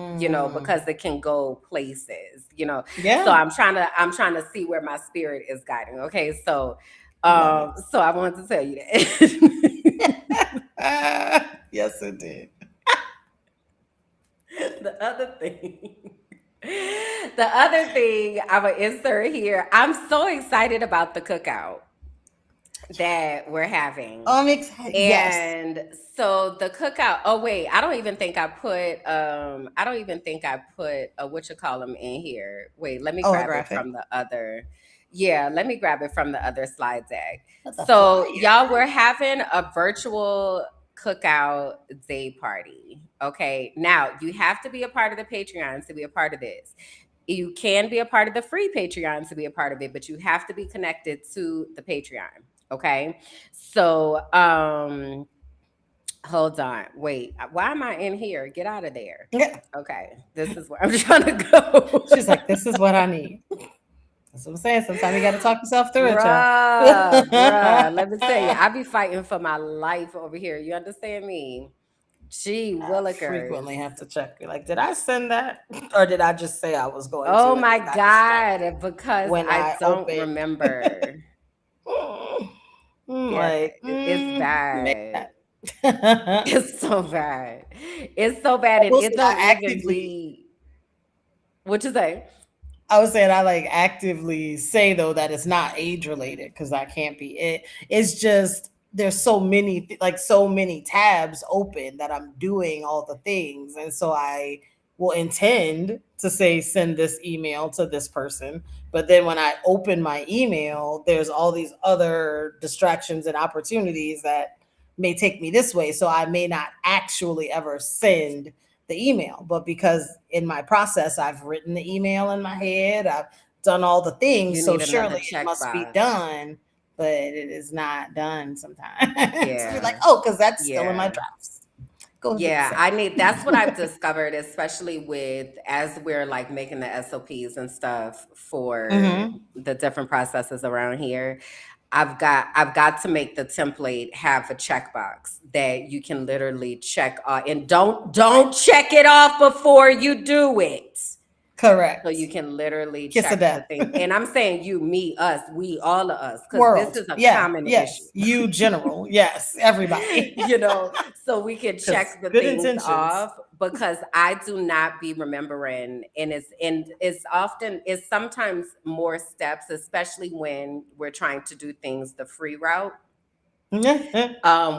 Because it can go places. So Yeah. I'm trying to see where my spirit is guiding. Okay, so Love it. so I wanted to tell you that. Yes, it did. The other thing. The other thing I'm gonna insert here. I'm so excited about the cookout that we're having. I'm excited. Yes. And so the cookout, oh wait, I don't even think I put a what you call them in here. Wait, let me Oh, a grab it graphic. from the other. Yeah, let me grab it from the other slide deck. But the So flyer. y'all, we're having a virtual cookout day party. Okay. Now you have to be a part of the Patreon to be a part of this. You can be a part of the free Patreon to be a part of it, but you have to be connected to the Patreon. Okay. So, hold on. Wait, why am I in here? Get out of there. Yeah. Okay. This is where I'm trying to go. She's like, this is what I need. That's what I'm saying. Sometimes you got to talk yourself through it, y'all. Bruh. Let me tell you, I be fighting for my life over here. You understand me? Gee I willikers. frequently have to check. Like, did I send that, or did I just say I was going Oh to, and my then got distracted God. Because when I I don't opened? remember. Yeah, Like, it's maybe bad. not. I It's so bad. It's so bad, and will say it I don't even actively. be what you say. I was saying I like actively say though that it's not age related because I can't be it. It's just there's so many like so many tabs open that I'm doing all the things, and so I will intend to say send this email to this person, but then when I open my email, there's all these other distractions and opportunities that may take me this way, so I may not actually ever send the email. But because in my process, I've written the email in my head, I've done all the things, You so need another surely it must be checkbox. done, but it is not done sometimes. So we're like, Yeah. oh, because that's still in my Yeah. drafts. Go ahead, Yeah, say. I need that's what I've discovered, especially with as we're like making the SOPs and stuff for Mm-hmm. the different processes around here. I've got to make the template have a checkbox that you can literally check off, and don't check it off before you do it. So you Correct. can literally Kiss of check the death. things. And I'm saying you, me, us, we, all of us, because this World. is a Yeah. common issue. Yes. You general. Yes. Everybody. So we can Because check the good things intentions. off, because I do not be remembering, and it's sometimes more steps, especially when we're trying to do things the free route,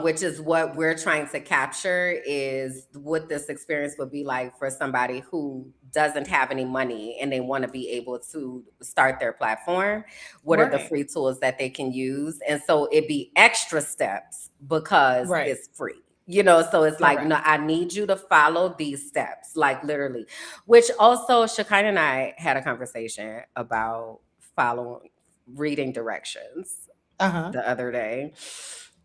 which is what we're trying to capture, is what this experience would be like for somebody who doesn't have any money and they want to be able to start their platform. What are the Right. free tools that they can use? And so it be extra steps because Right. it's free. So it's like, no, Correct. I need you to follow these steps, like literally. Which also, Shekinah and I had a conversation about following reading directions Uh huh. the other day.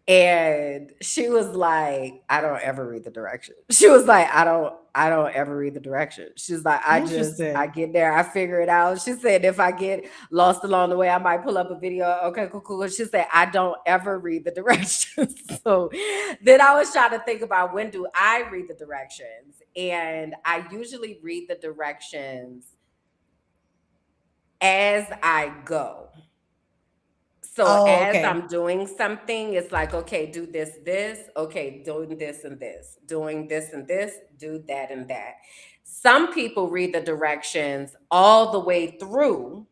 And she was like, I don't ever read the directions. She was like, I don't ever read the directions. She's like, I Interesting. get there, I figure it out. She said, if I get lost along the way, I might pull up a video. Okay, cool, cool. She said, I don't ever read the directions. So then I was trying to think about, when do I read the directions? And I usually read the directions as I go. So Oh, as okay. I'm doing something, it's like, okay, do this, okay, doing this and this, doing this and this, do that and that. Some people read the directions all the way through,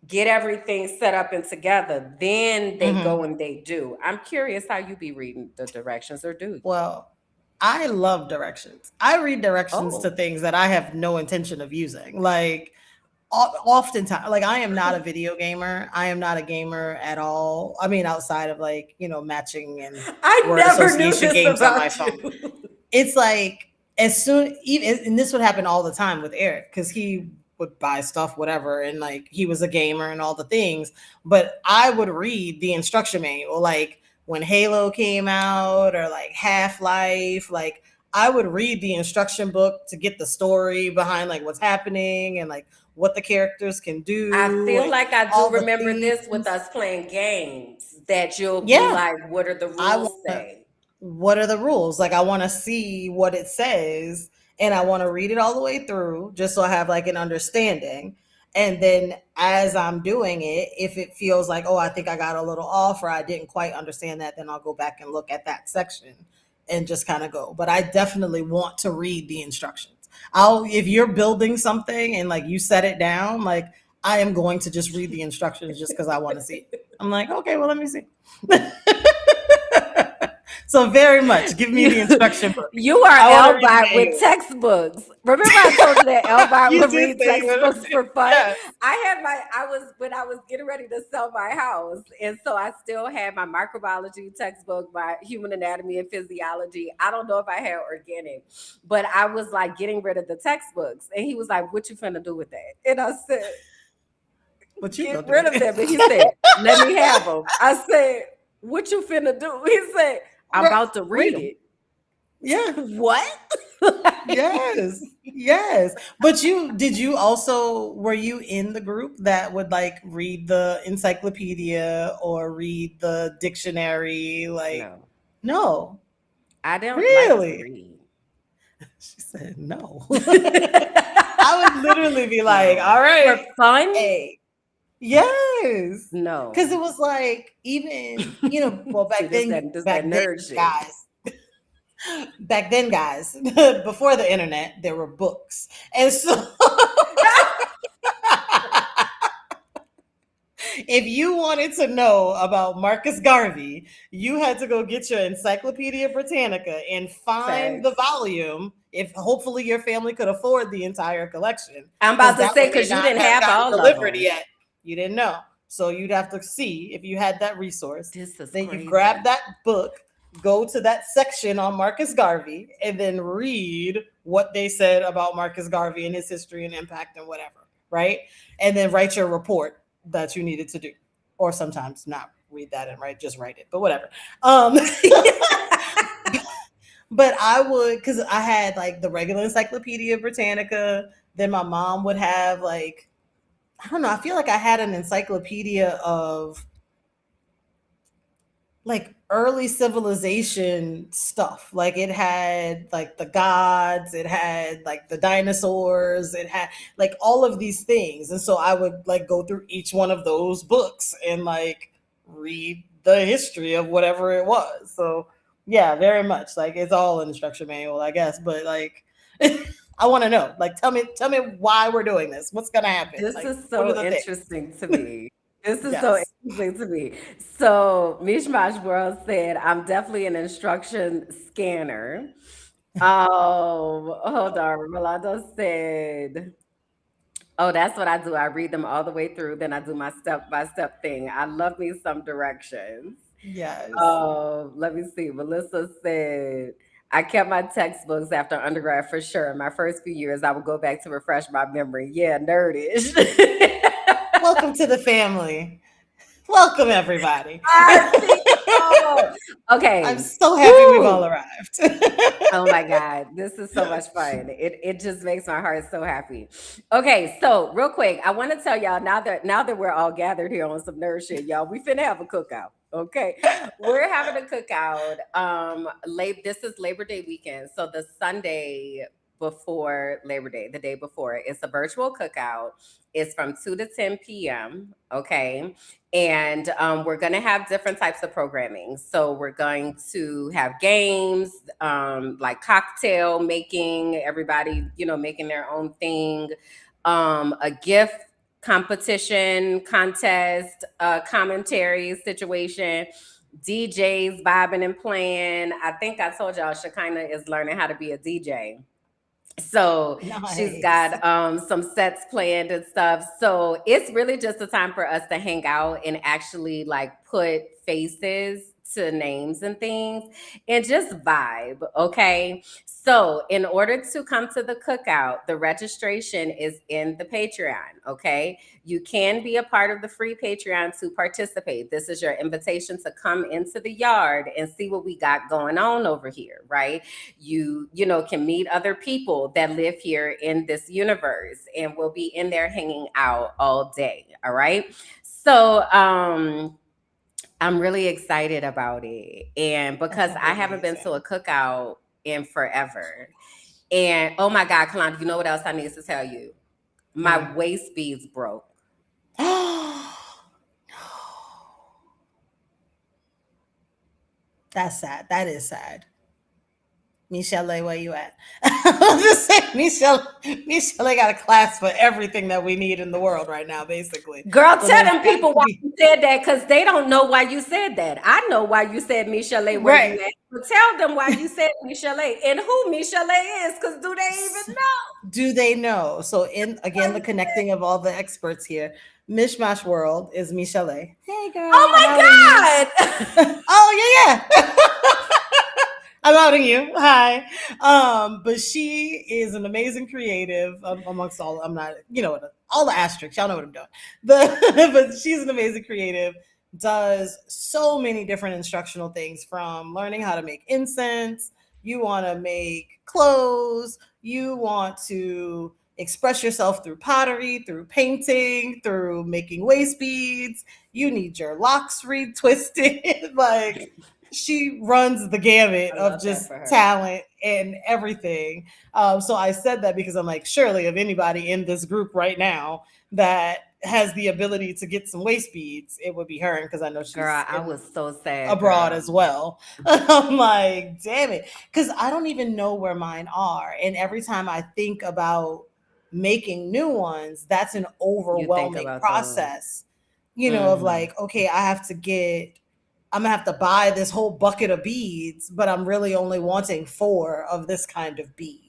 get everything set up and together, then they Hmm. go and they do. I'm curious how you be reading the directions, or do you? Well, I love directions. I read directions to Oh. things that I have no intention of using. Like, oftentimes, like, I am not a video gamer. I am not a gamer at all. I mean, outside of, like, matching and I word never knew association this games on my about phone. you. It's like, as soon, even, and this would happen all the time with Eric, because he would buy stuff, whatever, and like he was a gamer and all the things. But I would read the instruction manual, like when Halo came out, or like Half-Life. Like, I would read the instruction book to get the story behind like what's happening, and like what the characters can I do, feel and like I do all the remember this with themes. us playing games, that you'll be Yeah, like, what are the I rules want to, say? what are the rules? Like, I want to see what it says, and I want to read it all the way through just so I have like an understanding. And then as I'm doing it, if it feels like, oh, I think I got a little off, or I didn't quite understand that, then I'll go back and look at that section and just kind of go. But I definitely want to read the instructions. If you're building something and like you set it down, like, I am going to just read the instructions just because I want to see it. I'm like, okay, well, let me see. So very much, give me You, the instruction book. you are I want to read the Elbot with manual. textbooks. Remember I told you that Elbot You would did read say you would. textbooks for fun? Yes. When I was getting ready to sell my house, and so I still had my microbiology textbook, my human anatomy and physiology. I don't know if I had organic, but I was like getting rid of the textbooks. And he was like, what you finna do with that? And I said, What you get gonna do rid with of it? them. And he said, let me have them. I said, what you finna do? He said, I'm Right. about to Read read them. it. Yeah. What? Like, Yes. Yes. But you also, were you in the group that would like read the encyclopedia or read the dictionary? Like, no, no. I don't like to Really? read. She said no. I would literally be like, No. all For right, fun? hey. Yes. Because No. it was like, even, well, See, this that nerd shit. guys, guys, before the internet, there were books. And so if you wanted to know about Marcus Garvey, you had to go get your Encyclopedia Britannica and find the Facts. volume, if hopefully your family could afford the entire collection, I'm because about to that say, one may because you not didn't have have gotten all of delivered them. yet. You didn't know. So you'd have to see if you had that resource. This is Then you grab crazy. that book, go to that section on Marcus Garvey, and then read what they said about Marcus Garvey and his history and impact and whatever, right? And then write your report that you needed to do. Or sometimes not read that and just write it, but whatever. Um, but I would, because I had like the regular Encyclopedia Britannica. Then my mom would have like, I don't know, I feel like I had an encyclopedia of like early civilization stuff. Like, it had like the gods, it had like the dinosaurs, it had like all of these things. And so I would like go through each one of those books and like read the history of whatever it was. So yeah, very much like it's all an instruction manual, I guess. But like, I want to know, like, tell me why we're doing this. What's gonna happen? This Like, is what are so the things? interesting to me. This is so Yes. interesting to me. So, Mishmash World said, I'm definitely an instruction scanner. Hold on. Rolando said, oh, that's what I do. I read them all the way through, then I do my step by step thing. I love me some directions. Yes. Let me see. Melissa said, I kept my textbooks after undergrad for sure. In my first few years, I would go back to refresh my memory. Yeah, nerdish. Welcome to the family. Welcome, everybody. People. I'm Okay. so happy we've all Woo! arrived. Oh my God, this is so much fun. It just makes my heart so happy. Okay, so real quick, I want to tell y'all now that we're all gathered here on some nerd shit, y'all, we finna have a cookout. Okay. We're having a cookout. This is Labor Day weekend. So the Sunday before Labor Day, the day before, it's a virtual cookout. It's from 2 to 10 p.m. Okay. And we're going to have different types of programming. So we're going to have games, like cocktail making, everybody, making their own thing, a gift competition, contest, commentary situation, DJs vibing and playing. I think I told y'all Shekinah is learning how to be a DJ. So she's Nice. got some sets planned and stuff. So it's really just a time for us to hang out and actually like put faces to names and things and just vibe. Okay. So in order to come to the cookout, the registration is in the Patreon. Okay. You can be a part of the free Patreon to participate. This is your invitation to come into the yard and see what we got going on over here, right? You can meet other people that live here in this universe, and we'll be in there hanging out all day. All right. So I'm really excited about it. And That's because gonna be I haven't been to amazing. a cookout in forever. And oh my God, Kalonda, you know what else I need to tell you? Hmm. My waist beads broke. That's sad. That is sad. Michelle, where you at? I'm just saying, Michelle got a class for everything that we need in the world right now, basically. Girl, So tell there's them got people to why be you said that because they don't know why you said that. I know why you said Michelle, where you right. at. But tell them why you said Michelle and who Michelle is because do they even know Do they know? So, in why again, the you said? connecting of all the experts here, Mishmash World is Michelle. Hey, girl, I'm Oh outing you. my God. Oh yeah, yeah. I'm outing you. Hi. But she is an amazing creative amongst all. I'm not, all the asterisks. Y'all know what I'm doing. But she's an amazing creative. Does so many different instructional things from learning how to make incense. You want to make clothes. You want to express yourself through pottery, through painting, through making waist beads. You need your locks retwisted. Like, she runs the gamut I of love that just for her. talent and everything. So I said that because I'm like, surely if anybody in this group right now that has the ability to get some waist beads, it would be her. Because I know Girl, she's I in was so sad, abroad girl. as well. I'm like, damn it. Because I don't even know where mine are. And every time I think about making new ones, that's an You think overwhelming about those. process, of Hmm. like, okay, I'm gonna have to buy this whole bucket of beads, but I'm really only wanting four of this kind of bead,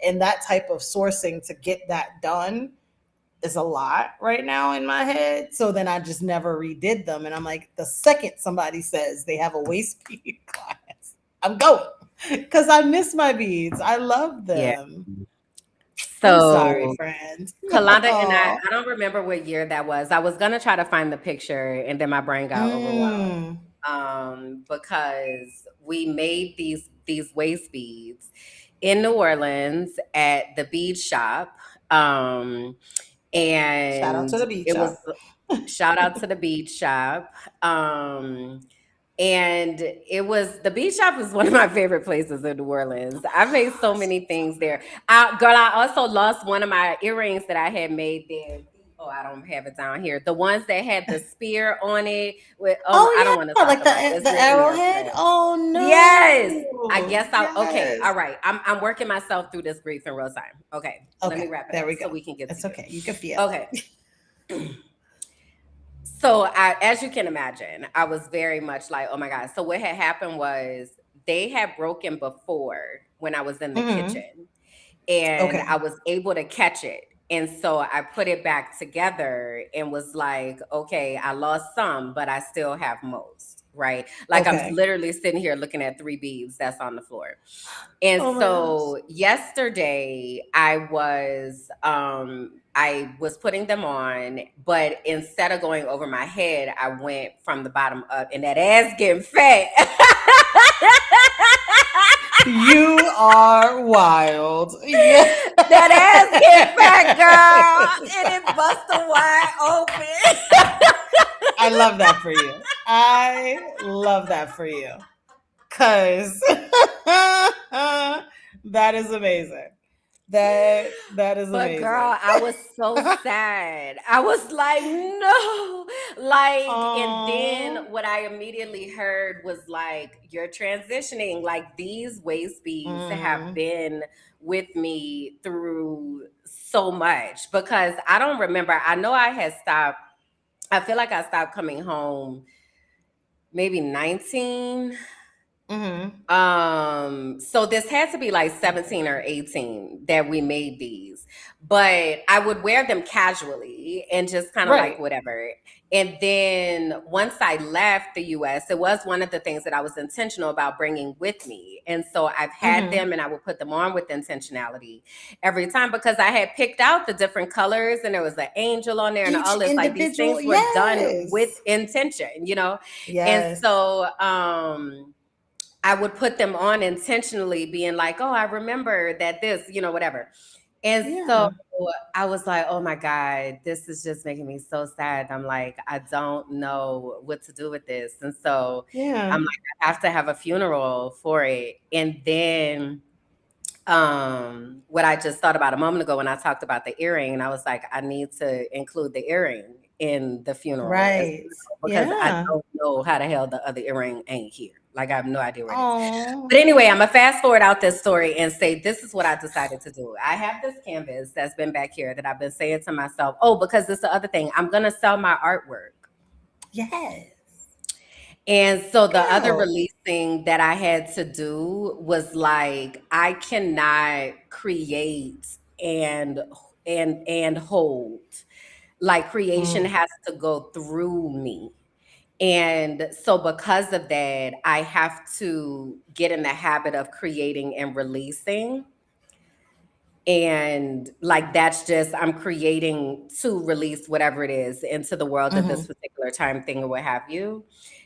and that type of sourcing to get that done is a lot right now in my head. So then I just never redid them. And I'm like, the second somebody says they have a waist bead class, I'm going because I miss my beads. I love Yeah. them. I'm sorry, So friend. Kalanda and Oh. I don't remember what year that was. I was gonna try to find the picture and then my brain got overwhelmed. Mm. Because we made these waist beads in New Orleans at the bead shop. Shout out And to the bead it was shop. shout out to the bead shop. And it was the beach shop is one of my favorite places in New Orleans. I've made so many things there. Girl, I also lost one of my earrings that I had made there. Oh, I don't have it down here. The ones that had the spear on it. With I don't Oh want to yeah, talk like about it. the It's the making me arrowhead. upset. Oh Yes. I no. guess okay. Yes. All right. I'm working myself through this grief in real time. Okay. Let me Okay, wrap it there up we so go. we can get to It's you. okay. You can feel Okay. it. So as you can imagine, I was very much like, oh my God. So what had happened was they had broken before when I was in the Hmm. kitchen and I Okay. was able to catch it. And so I put it back together and was like, okay, I lost some, but I still have most. right? Like I'm Okay. literally sitting here looking at three beads that's on the floor. And Oh my gosh. so yesterday I was putting them on, but instead of going over my head, I went from the bottom up and that ass getting fat. You are wild. Yeah. That ass getting fat, girl. And it busted wide open. I love that for you. I love that for you. Cause that is amazing. That is But amazing. girl, I was so sad. I was like, no. Like, and then Oh. what I immediately heard was like, you're transitioning. Like these waist beads have Mm. been with me through so much because I don't remember. I know I had stopped, I feel like I stopped coming home maybe 19. Mm-hmm. So this had to be like 17 or 18 that we made these. But I would wear them casually and just kind of like Right. whatever. And then once I left the US, it was one of the things that I was intentional about bringing with me. And so I've had Mm-hmm. them and I would put them on with intentionality every time because I had picked out the different colors and there was an angel on there and Each all this. Like these individual, things were done with yes. intention, you know? And Yes. so I would put them on intentionally, being like, oh, I remember that this, whatever. And so Yeah. I was like, oh my God, this is just making me so sad. I'm like, I don't know what to do with this. And so I'm Yeah. like, I have to have a funeral for it. And then what I just thought about a moment ago when I talked about the earring, and I was like, I need to include the earring in the funeral as Right. well because I Yeah. don't know how the hell the other earring ain't here. Like I have no idea where it is. Oh. But anyway, I'm gonna fast forward out this story and say this is what I decided to do. I have this canvas that's been back here that I've been saying to myself, oh, because this is the other thing. I'm gonna sell my artwork. Yes. And so the other Girl. releasing that I had to do was like I cannot create and and hold. Like creation Mm. has to go through me. And so because of that, I have to get in the habit of creating and releasing. And like that's just I'm creating to release whatever it is into the world at this Mm-hmm. particular time thing or what have you.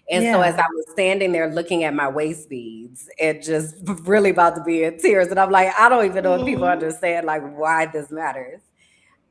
And so as Yeah. I was standing there looking at my waist beads, it just really about to be in tears. And I'm like, I don't even know if people Mm. understand like why this matters.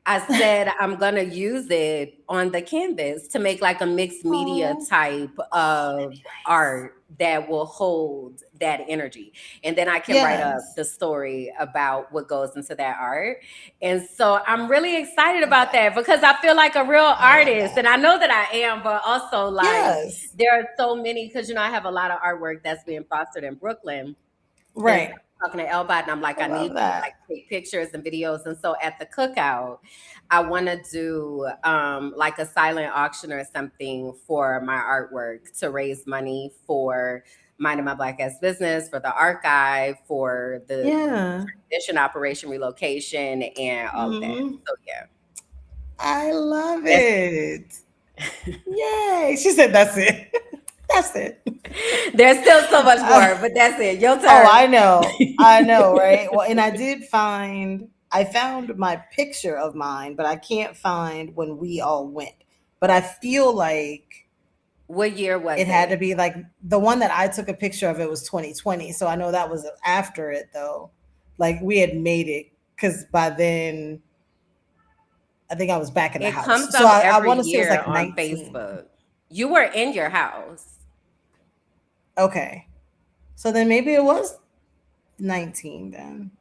I said I'm gonna use it on the canvas to make like a mixed media Oh. type Oh, that'd of be nice. art that will hold that energy. And then I can write up Yes. the story about what goes into that art. And so I'm really excited Love about that. that because I feel like a real I love artist. that. And I know that I am, but also like Yes. there are so many because I have a lot of artwork that's being fostered in Brooklyn. And so Right. I'm talking to Elbot, and I'm like, I I love need to that. like take pictures and videos. And so at the cookout, I want to do like a silent auction or something for my artwork to raise money for minding my black ass business, for the archive, for the Yeah. transition operation relocation, and all of that. Hmm. So yeah, I love that's it. Yay. She said that's it. That's it. there's still so much Uh, more, but that's it. Your oh, turn. I know, right? Well, and I found my picture of mine, but I can't find when we all went. But I feel like What year it was had to it? be like the one that I took a picture of, it was 2020. So I know that was after it though. Like we had made it because by then I think I was back in the It house. comes So up I every want to say it was year like on 19. Facebook. You were in your house. Okay. So then maybe it was 19 then.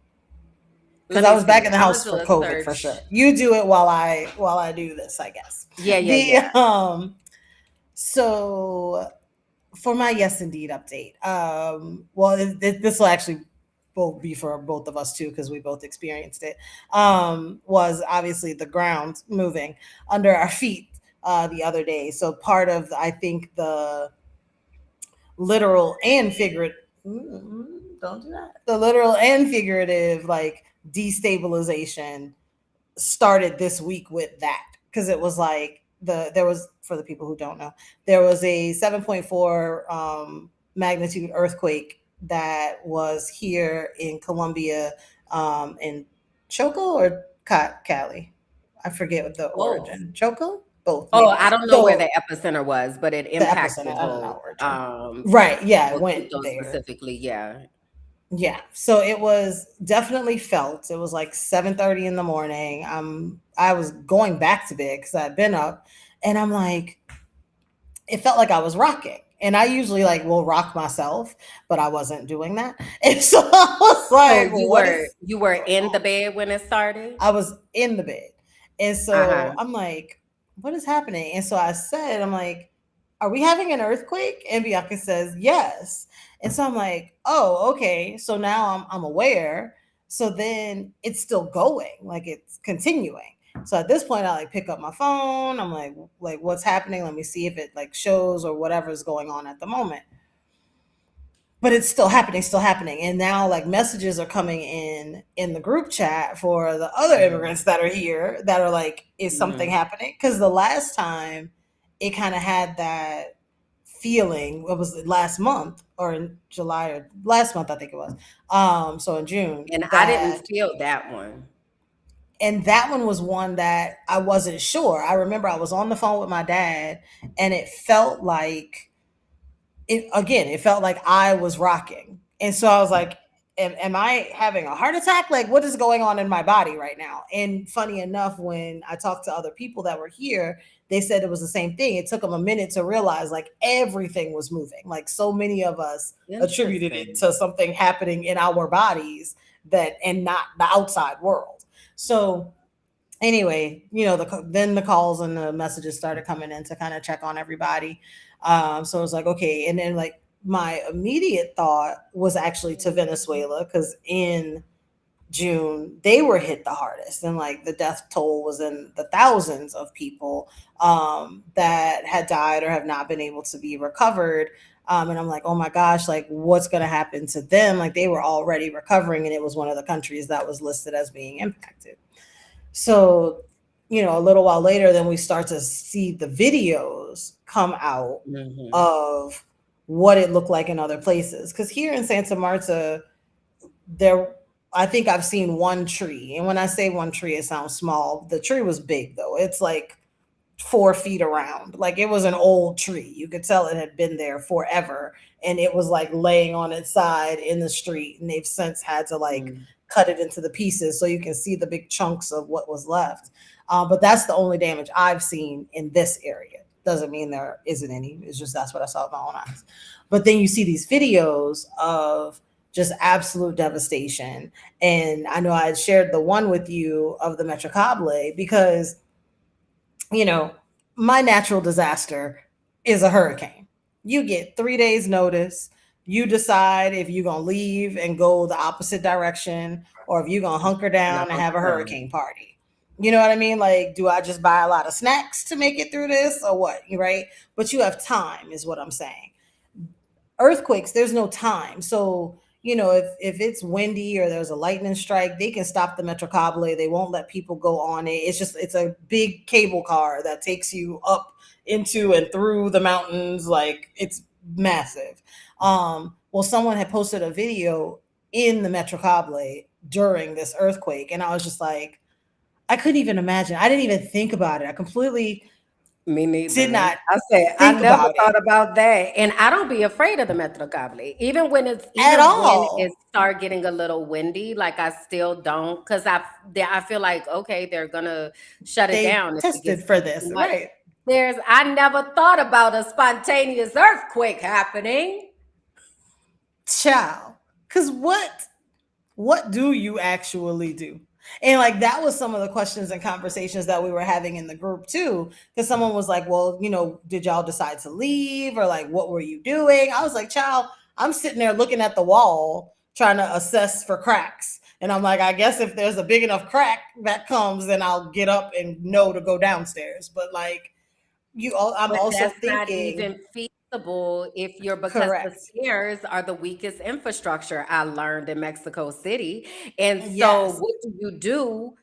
Because Let I me was back see. in the I'm gonna house do for a COVID for sure. search. You do it while I do this, I guess. Yeah, yeah, The yeah. so for my yes indeed update, well this will actually both be for both of us too because we both experienced it. Was obviously the ground moving under our feet the other day. So part of I think the literal and figurative. Don't do that. The literal and figurative like destabilization started this week with that because it was like there was, for the people who don't know, there was a 7.4 magnitude earthquake that was here in Colombia, in Choco or Cali. I forget what the Both. origin. Choco? Both, Oh, maybe. I don't know where So the epicenter was, but it the epicenter, impacted I don't know both. origin. Right. Yeah, it went Quito there. specifically, yeah. Yeah. So it was definitely felt. It was like 7:30 in the morning. I was going back to bed because I'd been up, and I'm like, it felt like I was rocking. And I usually like will rock myself, but I wasn't doing that. And so I was So like, what is you were going in the on? bed when it started? I was in the bed. And Uh-huh. so I'm like, what is happening? And so I said, I'm like, are we having an earthquake? And Bianca says, yes. And so I'm like, oh, okay. So now I'm aware. So then it's still going, like it's continuing. So at this point, I like pick up my phone. I'm like, what's happening? Let me see if it like shows or whatever's going on at the moment. But it's still happening, and now like messages are coming in the group chat for the other Mhm. immigrants that are here that are like, is something Mhm. happening? Because the last time it kind of had that feeling, it was last month or in July, or last month I think it was, so in June, And I didn't that, feel that one. and that one was one that I wasn't sure. I remember I was on the phone with my dad, and it felt like, it again, it felt like I was rocking. And so I was like, am I having a heart attack? Like, what is going on in my body right now? And funny enough, when I talked to other people that were here, they said it was the same thing. It took them a minute to realize like everything was moving. Like so many of us attributed it Interesting. to something happening in our bodies, that, and not the outside world. So anyway, then the calls and the messages started coming in to kind of check on everybody. So it was like, okay. And then like my immediate thought was actually to Venezuela, because in June they were hit the hardest, and like the death toll was in the thousands of people that had died or have not been able to be recovered. And I'm like, oh my gosh, like what's going to happen to them? Like they were already recovering, and it was one of the countries that was listed as being impacted. So, a little while later, then we start to see the videos come out Mhm. of what it looked like in other places. Because here in Santa Marta, there, I think I've seen one tree. And when I say one tree, it sounds small. The tree was big, though. It's like 4 feet around. Like it was an old tree. You could tell it had been there forever. And it was like laying on its side in the street. And they've since had to like Mm. cut it into the pieces so you can see the big chunks of what was left. But that's the only damage I've seen in this area. Doesn't mean there isn't any. It's just that's what I saw with my own eyes. But then you see these videos of just absolute devastation. And I know I had shared the one with you of the Metrocable because you know, my natural disaster is a hurricane. You get 3 days notice. You decide if you're gonna leave and go the opposite direction, or if you're gonna hunker And I down and have hunker a down. hurricane party. You know what I mean? Like, do I just buy a lot of snacks to make it through this, or what? Right? But you have time, is what I'm saying. Earthquakes, there's no time. So, if it's windy or there's a lightning strike, they can stop the Metrocable. They won't let people go on it. It's a big cable car that takes you up into and through the mountains. Like it's massive. Well, someone had posted a video in the Metrocable during this earthquake, and I was just like, I couldn't even imagine. I didn't even think about it. I completely Me did neither. not I said I think never about it thought about that, and I don't be afraid of the Metro Cable. at Even when it all. start getting a little windy, like I still don't, because I feel like okay, they're gonna shut it They down if it gets tested for too this, much. right? I never thought about a spontaneous earthquake happening. Child. Cause what do you actually do? And like that was some of the questions and conversations that we were having in the group too. Because someone was like, well, did y'all decide to leave? Or like what were you doing? I was like, child, I'm sitting there looking at the wall trying to assess for cracks. And I'm like, I guess if there's a big enough crack that comes, then I'll get up and know to go downstairs. But like I'm But also that's not thinking, even feasible if you're because the correct. stairs are the weakest infrastructure I learned in Mexico City. And so Yes. what do you do?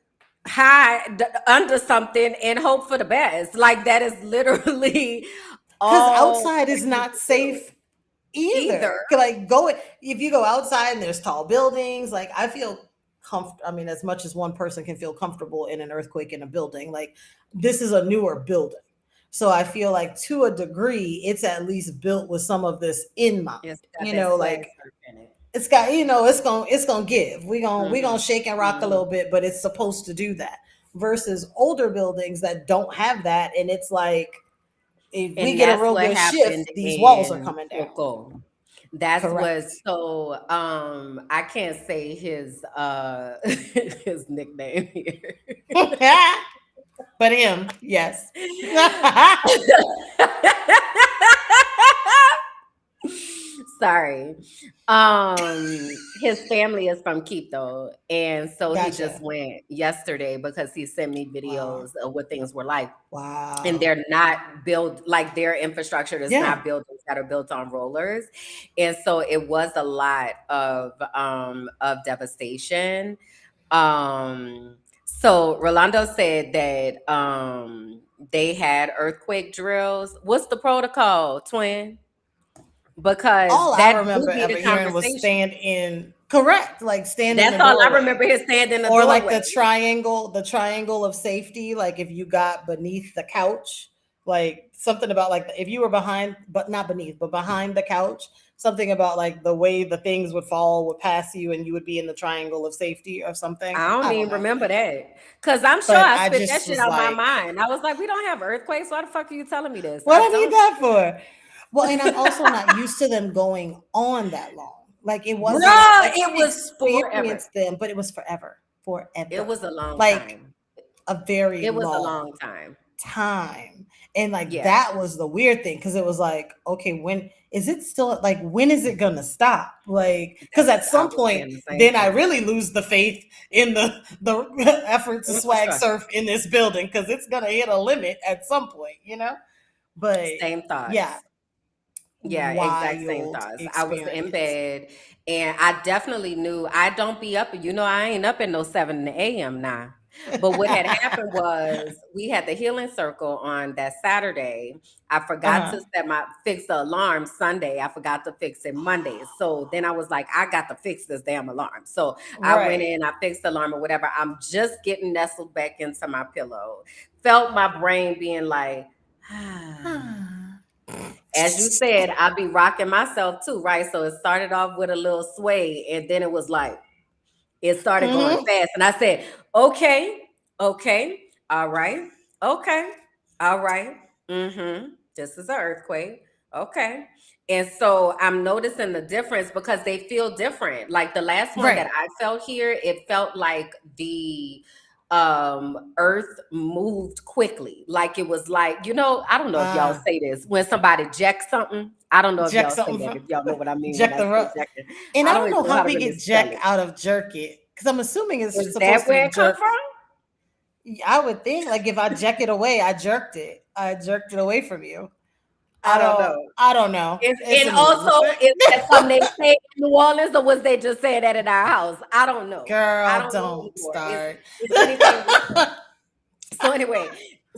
hide under something and hope for the best. Like that is literally Because all outside that is you not can do. safe Either. either. Like go if you go outside and there's tall buildings, like I feel comfortable. I mean, as much as one person can feel comfortable in an earthquake in a building, like this is a newer building. So I feel like to a degree, it's at least built with some of this in mind. It's got You that know, swag like surf in it. it's got, it's gonna give. We gonna Mm-hmm. shake and rock a Mm-hmm. little bit, but it's supposed to do that. Versus older buildings that don't have that, and it's like if we And get a that's real what good happened shift, these walls are in coming down. Coco. That's what Correct. so I can't say his his nickname here. But him, yes. Sorry. His family is from Quito, and so he just Gotcha. went yesterday because he sent me Wow. videos of what things were like. And Wow. they're not built like their infrastructure is Yeah. not buildings that are built on rollers. And so it was a lot of devastation. So Rolando said that they had earthquake drills. What's the protocol, twin? Because All I that do remember be the ever hearing was conversation. stand in correct, like stand in That's the all I remember doorway. his stand in the Or like doorway. the triangle of safety, like if you got beneath the couch, like something about like if you were behind, but not beneath, but behind the couch, something about like the way the things would fall would pass you and you would be in the triangle of safety or something. I don't I don't even know. remember that. Cause I'm sure But I I spit that just shit was out my like, mind. I was like, we don't have earthquakes. Why the fuck are you telling me this? what I I need don't. that for? Well, and I'm also not used to them going on that long. Like it wasn't Bruh, like it I've was forever. experienced them, but it was forever, It forever. was a long Like time. a very It was a long long time. time. And like Yeah. that was the weird thing because it was like, okay, when is it still like when is it gonna stop? Like, because That's at I some was point, saying the same then I thing. really lose the faith in the effort to swag Infrastructure. surf in this building because it's gonna hit a limit at some point, you know? But Same yeah, thoughts. Yeah, exact same wild thoughts. I was in experience. bed and I definitely knew I don't be up. I ain't up at no 7 a.m. now. But what had happened was we had the healing circle on that Saturday. I forgot Uh-huh. to fix the alarm Sunday. I forgot to fix it Monday. So then I was like, I got to fix this damn alarm. So I went Right. in, I fixed the alarm or whatever. I'm just getting nestled back into my pillow. Felt my brain being like, as you said, I be rocking myself too, right? So it started off with a little sway, and then it was like it started going Hmm. fast. And I said, okay, okay, all right, okay, all right. This is an earthquake. Okay. And so I'm noticing the difference because they feel different. Like the last one that Right. I felt here, it felt like the earth moved quickly. Like it was like, I don't know if y'all Uh say this when somebody jacks something. I don't know if Jack y'all say something that, from if y'all know what I mean when Jack I the say Ruck. jacking. And I I don't don't even know know how how to we really get spell Jack it. out of jerk it. Because I'm assuming it's Is that supposed to where be it come jerk. from? I would think like if I jack it away, I jerked it. I jerked it away from you. I don't know. I don't know. It's And a new also, one. is that something they say in New Orleans, or was they just saying that in our house? I don't know. I Girl, don't know don't anymore. Is start. is anything recent? So anyway,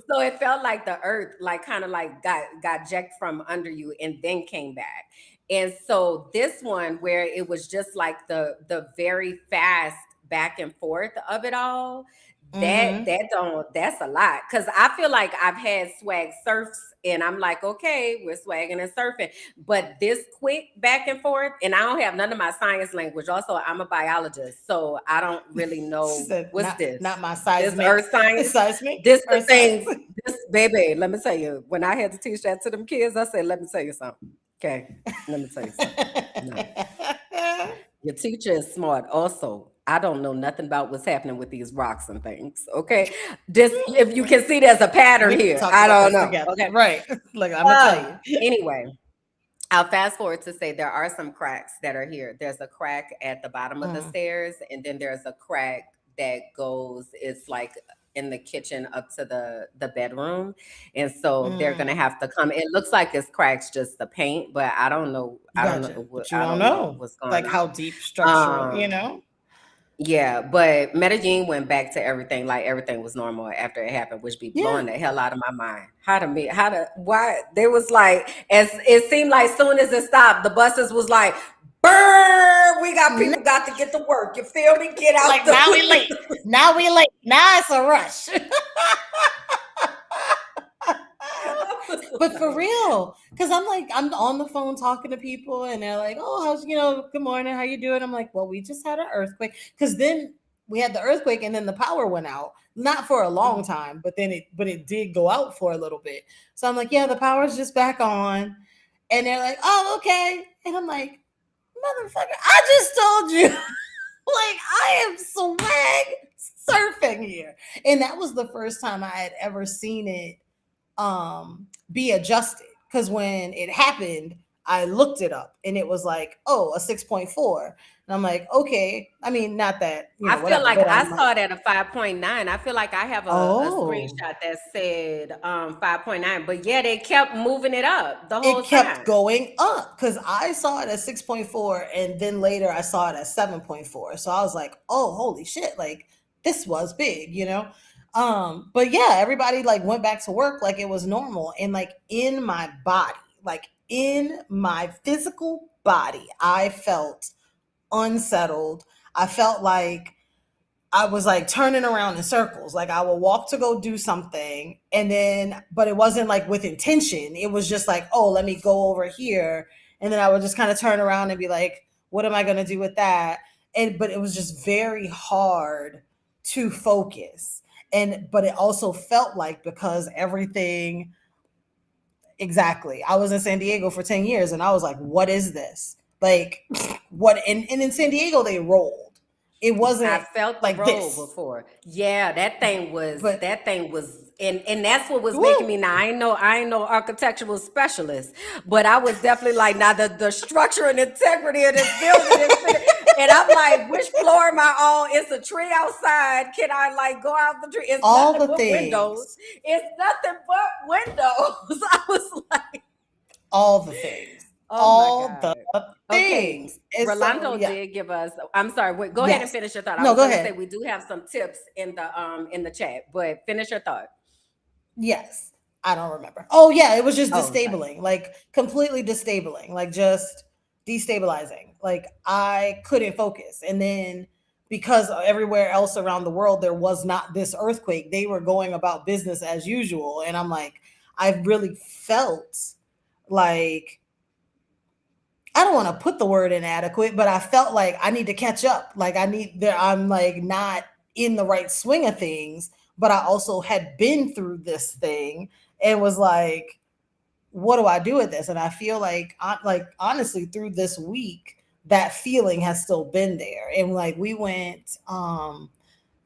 so it felt like the earth, like kind of like got jacked from under you and then came back. And so this one, where it was just like the very fast back and forth of it all, that Hmm. that don't that's a lot. Cause I feel like I've had swag surfs and I'm like, okay, we're swagging and surfing. But this quick back and forth, and I don't have none of my science language. Also, I'm a biologist, so I don't really She know said, what's not my this earth seismic, science. seismic This the or things, seismic. this baby, let me tell you, when I had to teach that to them kids, I said, let me tell you something. Okay. Let me tell you something. No. Your teacher is smart. Also, I don't know nothing about what's happening with these rocks and things. Okay. This if you can see there's a pattern We here. talked I about don't this know. together, Okay. right? Look, I'm gonna tell you. Anyway, I'll fast forward to say there are some cracks that are here. There's a crack at the bottom of the Mm, stairs, and then there's a crack that goes, it's like in the kitchen up to the bedroom. And so they're gonna mm. have to come. It looks like it's cracks just the paint, but I don't know. Gotcha, but you I don't don't know know what's going like how on. deep structural, Um, Yeah, but Medellin went back to everything like everything was normal after it happened, which be Yeah. blowing the hell out of my mind. Why there was like as it seemed like soon as it stopped, the buses was like, "Burr, we got N- people got to get to work." You feel me? Get out Like now we late. the. Now we late. Now it's a rush. I was But for like, real, because I'm like, I'm on the phone talking to people, and they're like, "Oh, how's good morning, how you doing?" I'm like, "Well, we just had an earthquake." Because then we had the earthquake, and then the power went out, not for a long mhm. time, but it did go out for a little bit. So I'm like, "Yeah, the power's just back on," and they're like, "Oh, okay," and I'm like, "Motherfucker, I just told you." Like I am swag surfing here. And that was the first time I had ever seen it be adjusted, because when it happened I looked it up and it was like, oh, a 6.4, and I'm like, okay, I mean, not that, I feel whatever, like but I I'm like, saw it at a 5.9. I feel like I have a oh, screenshot that said 5.9, but yeah, they kept moving it up the whole it kept time. going up because I saw it at 6.4 and then later I saw it at 7.4. So I was like, oh, holy shit, like this was big. But yeah, everybody like went back to work like it was normal. And like in my body, like in my physical body, I felt unsettled. I felt like I was like turning around in circles. Like I would walk to go do something and then, but it wasn't like with intention. It was just like, oh, let me go over here. And then I would just kind of turn around and be like, what am I going to do with that? But it was just very hard to focus. But it also felt like, because everything, exactly. I was in San Diego for 10 years and I was like, what is this? Like, what? And in San Diego, they rolled. It I wasn't felt the like roll this. before. Yeah, But that thing was and that's what was making woo, me now. I ain't no architectural specialist, but I was definitely like now the structure and integrity of this building is and I'm like, which floor am I on? It's a tree outside. Can I like go out the tree? It's all nothing the but windows. things, It's nothing but windows. I was like, all the things, oh my all God. the Okay. things. And so, Rolando yeah, did give us, I'm sorry, wait, go ahead and yes. finish your thought. I No, was go gonna say ahead. we do have some tips in the chat, but finish your thought. Yes. I don't remember. Oh, yeah, it was just Oh, okay. disabling, like completely disabling, like just destabilizing. Like I couldn't focus. And then because everywhere else around the world there was not this earthquake, they were going about business as usual. And I'm like, I really felt like, I don't want to put the word inadequate, but I felt like I need to catch up. Like I'm like not in the right swing of things, but I also had been through this thing and was like, what do I do with this? And I feel like honestly through this week, that feeling has still been there. And like we went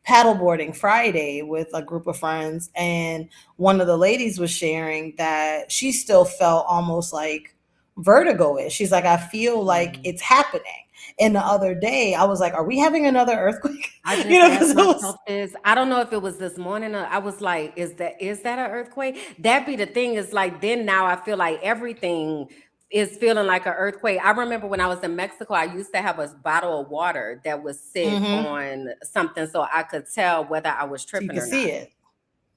paddleboarding Friday with a group of friends, and one of the ladies was sharing that she still felt almost like vertigo-ish. She's like, I feel like Mm. it's happening. And the other day, I was like, are we having another earthquake? I just Because asked it was myself this. I don't know if it was this morning or I was like, is that an earthquake? That be the thing is like then now I feel like everything is feeling like an earthquake. I remember when I was in Mexico, I used to have a bottle of water that would sit mm-hmm. on something so I could tell whether I was So you tripping can or not. see it.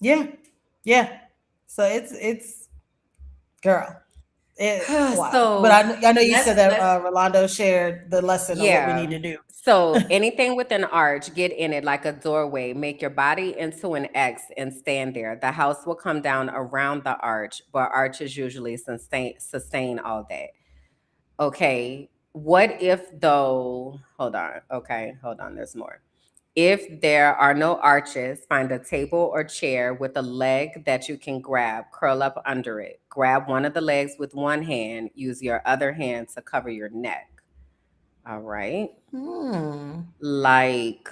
Yeah. Yeah. So it's girl. It's wild. But So I know you said that let's Rolando shared the lesson of what we need yeah. to do. So anything with an arch, get in it like a doorway. Make your body into an X and stand there. The house will come down around the arch, but arches usually sustain all that. Okay. What if though? Hold on. Okay, hold on. There's more. If there are no arches, find a table or chair with a leg that you can grab, curl up under it. Grab one of the legs with one hand, use your other hand to cover your neck. All right. Hmm. Like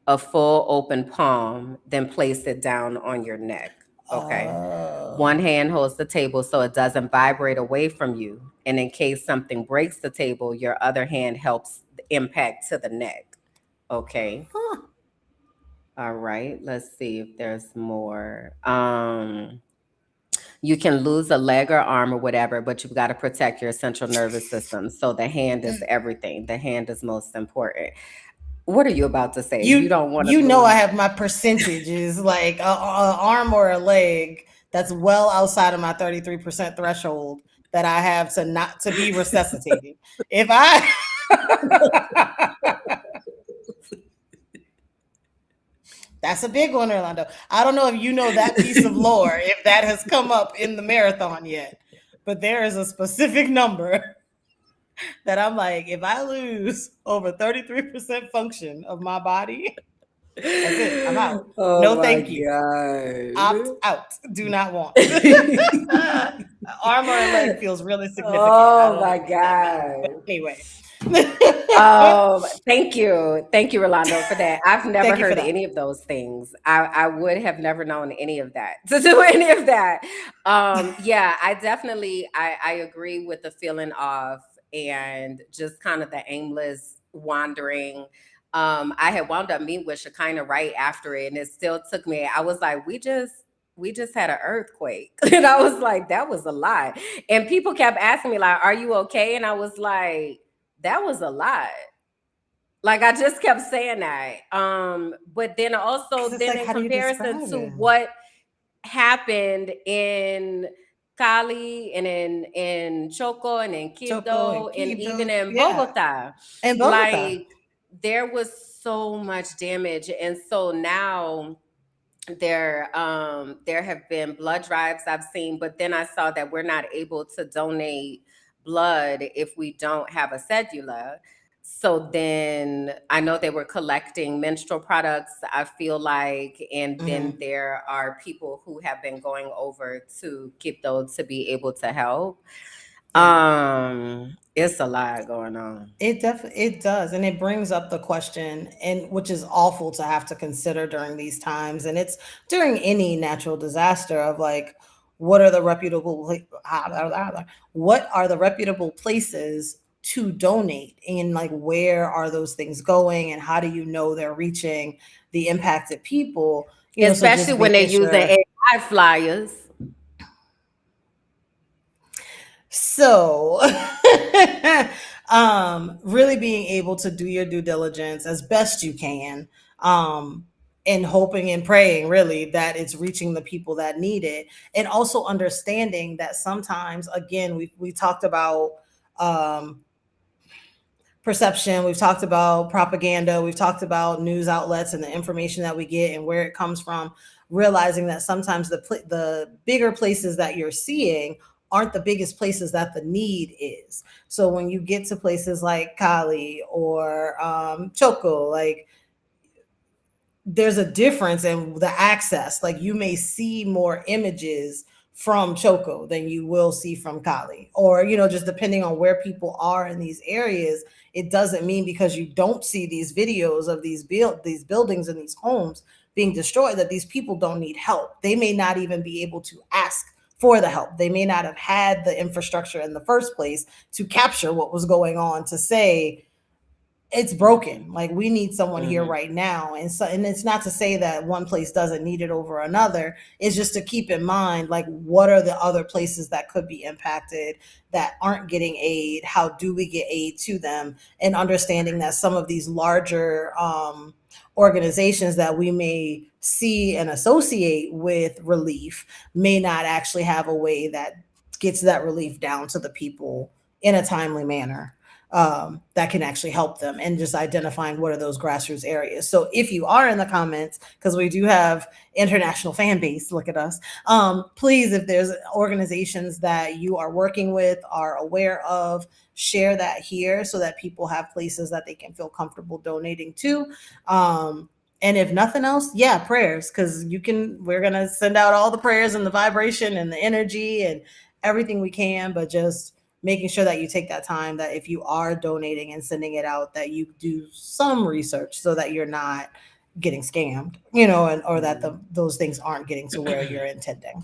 a full open palm, then place it down on your neck. Okay. Oh. One hand holds the table so it doesn't vibrate away from you. And in case something breaks the table, your other hand helps the impact to the neck. Okay. Huh. All right. Let's see if there's more. You can lose a leg or arm or whatever, but you've got to protect your central nervous system. So the hand is everything. The hand is most important. What are you about to say? You You don't want to you know I lose. have my percentages like a arm or a leg that's well outside of my 33% threshold that I have to not to be resuscitated. If I That's a big one, Orlando. I don't know if you know that piece of lore, if that has come up in the marathon yet, but there is a specific number that I'm like, if I lose over 33% function of my body, that's it. I'm out. Oh No, my thank you. Opt God. out. Do not want. Arm or a leg feels really significant. I Oh don't know my what that means, but God. anyway. Thank you. Thank you, Rolando, for that. I've never Thank you for heard that. any of those things. I would have never known any of that to do any of that. Yeah, I definitely I agree with the feeling of and just kind of the aimless wandering. I had wound up meeting with Shekinah right after it, and it still took me. I was like, we just had an earthquake. And I was like, that was a lot. And people kept asking me, like, are you okay? And I was like, that was a lot. Like I just kept saying that. But then Because also it's then like, in how do you comparison describe to it? what happened in Cali and in Choco and in Choco Quito and and even Quito. in Yeah. Bogota, And Bogota. like there was so much damage. And so now there have been blood drives I've seen, but then I saw that we're not able to donate blood if we don't have a cedula. So then I know they were collecting menstrual products, I feel like, and then Hmm. there are people who have been going over to Quito to be able to help. Yeah. It's a lot going on. It does, and it brings up the question, and which is awful to have to consider during these times, and it's during any natural disaster of like, what are the what are the reputable places to donate, and like where are those things going, and how do you know they're reaching the impacted people? So Especially just when they're making using sure. AI flyers. So, really being able to do your due diligence as best you can, and hoping and praying really that it's reaching the people that need it, and also understanding that sometimes, again, we talked about um, perception, we've talked about propaganda, we've talked about news outlets and the information that we get and where it comes from, realizing that sometimes the bigger places that you're seeing aren't the biggest places that the need is. So when you get to places like Cali or Choco, like there's a difference in the access. Like you may see more images from Choco than you will see from Cali, or just depending on where people are in these areas. It doesn't mean because you don't see these videos of these buildings and these homes being destroyed that these people don't need help. They may not even be able to ask for the help. They may not have had the infrastructure in the first place to capture what was going on to say it's broken. Like we need someone here Mhm. right now. And it's not to say that one place doesn't need it over another. It's just to keep in mind, like, what are the other places that could be impacted that aren't getting aid? How do we get aid to them? And understanding that some of these larger organizations that we may see and associate with relief may not actually have a way that gets that relief down to the people in a timely manner, that can actually help them, and just identifying what are those grassroots areas. So if you are in the comments, because we do have international fan base, look at us. Please, if there's organizations that you are working with, are aware of, share that here so that people have places that they can feel comfortable donating to. And if nothing else, yeah, prayers, because we're gonna send out all the prayers and the vibration and the energy and everything we can, but just making sure that you take that time, that if you are donating and sending it out, that you do some research so that you're not getting scammed, and or that those things aren't getting to where you're intending.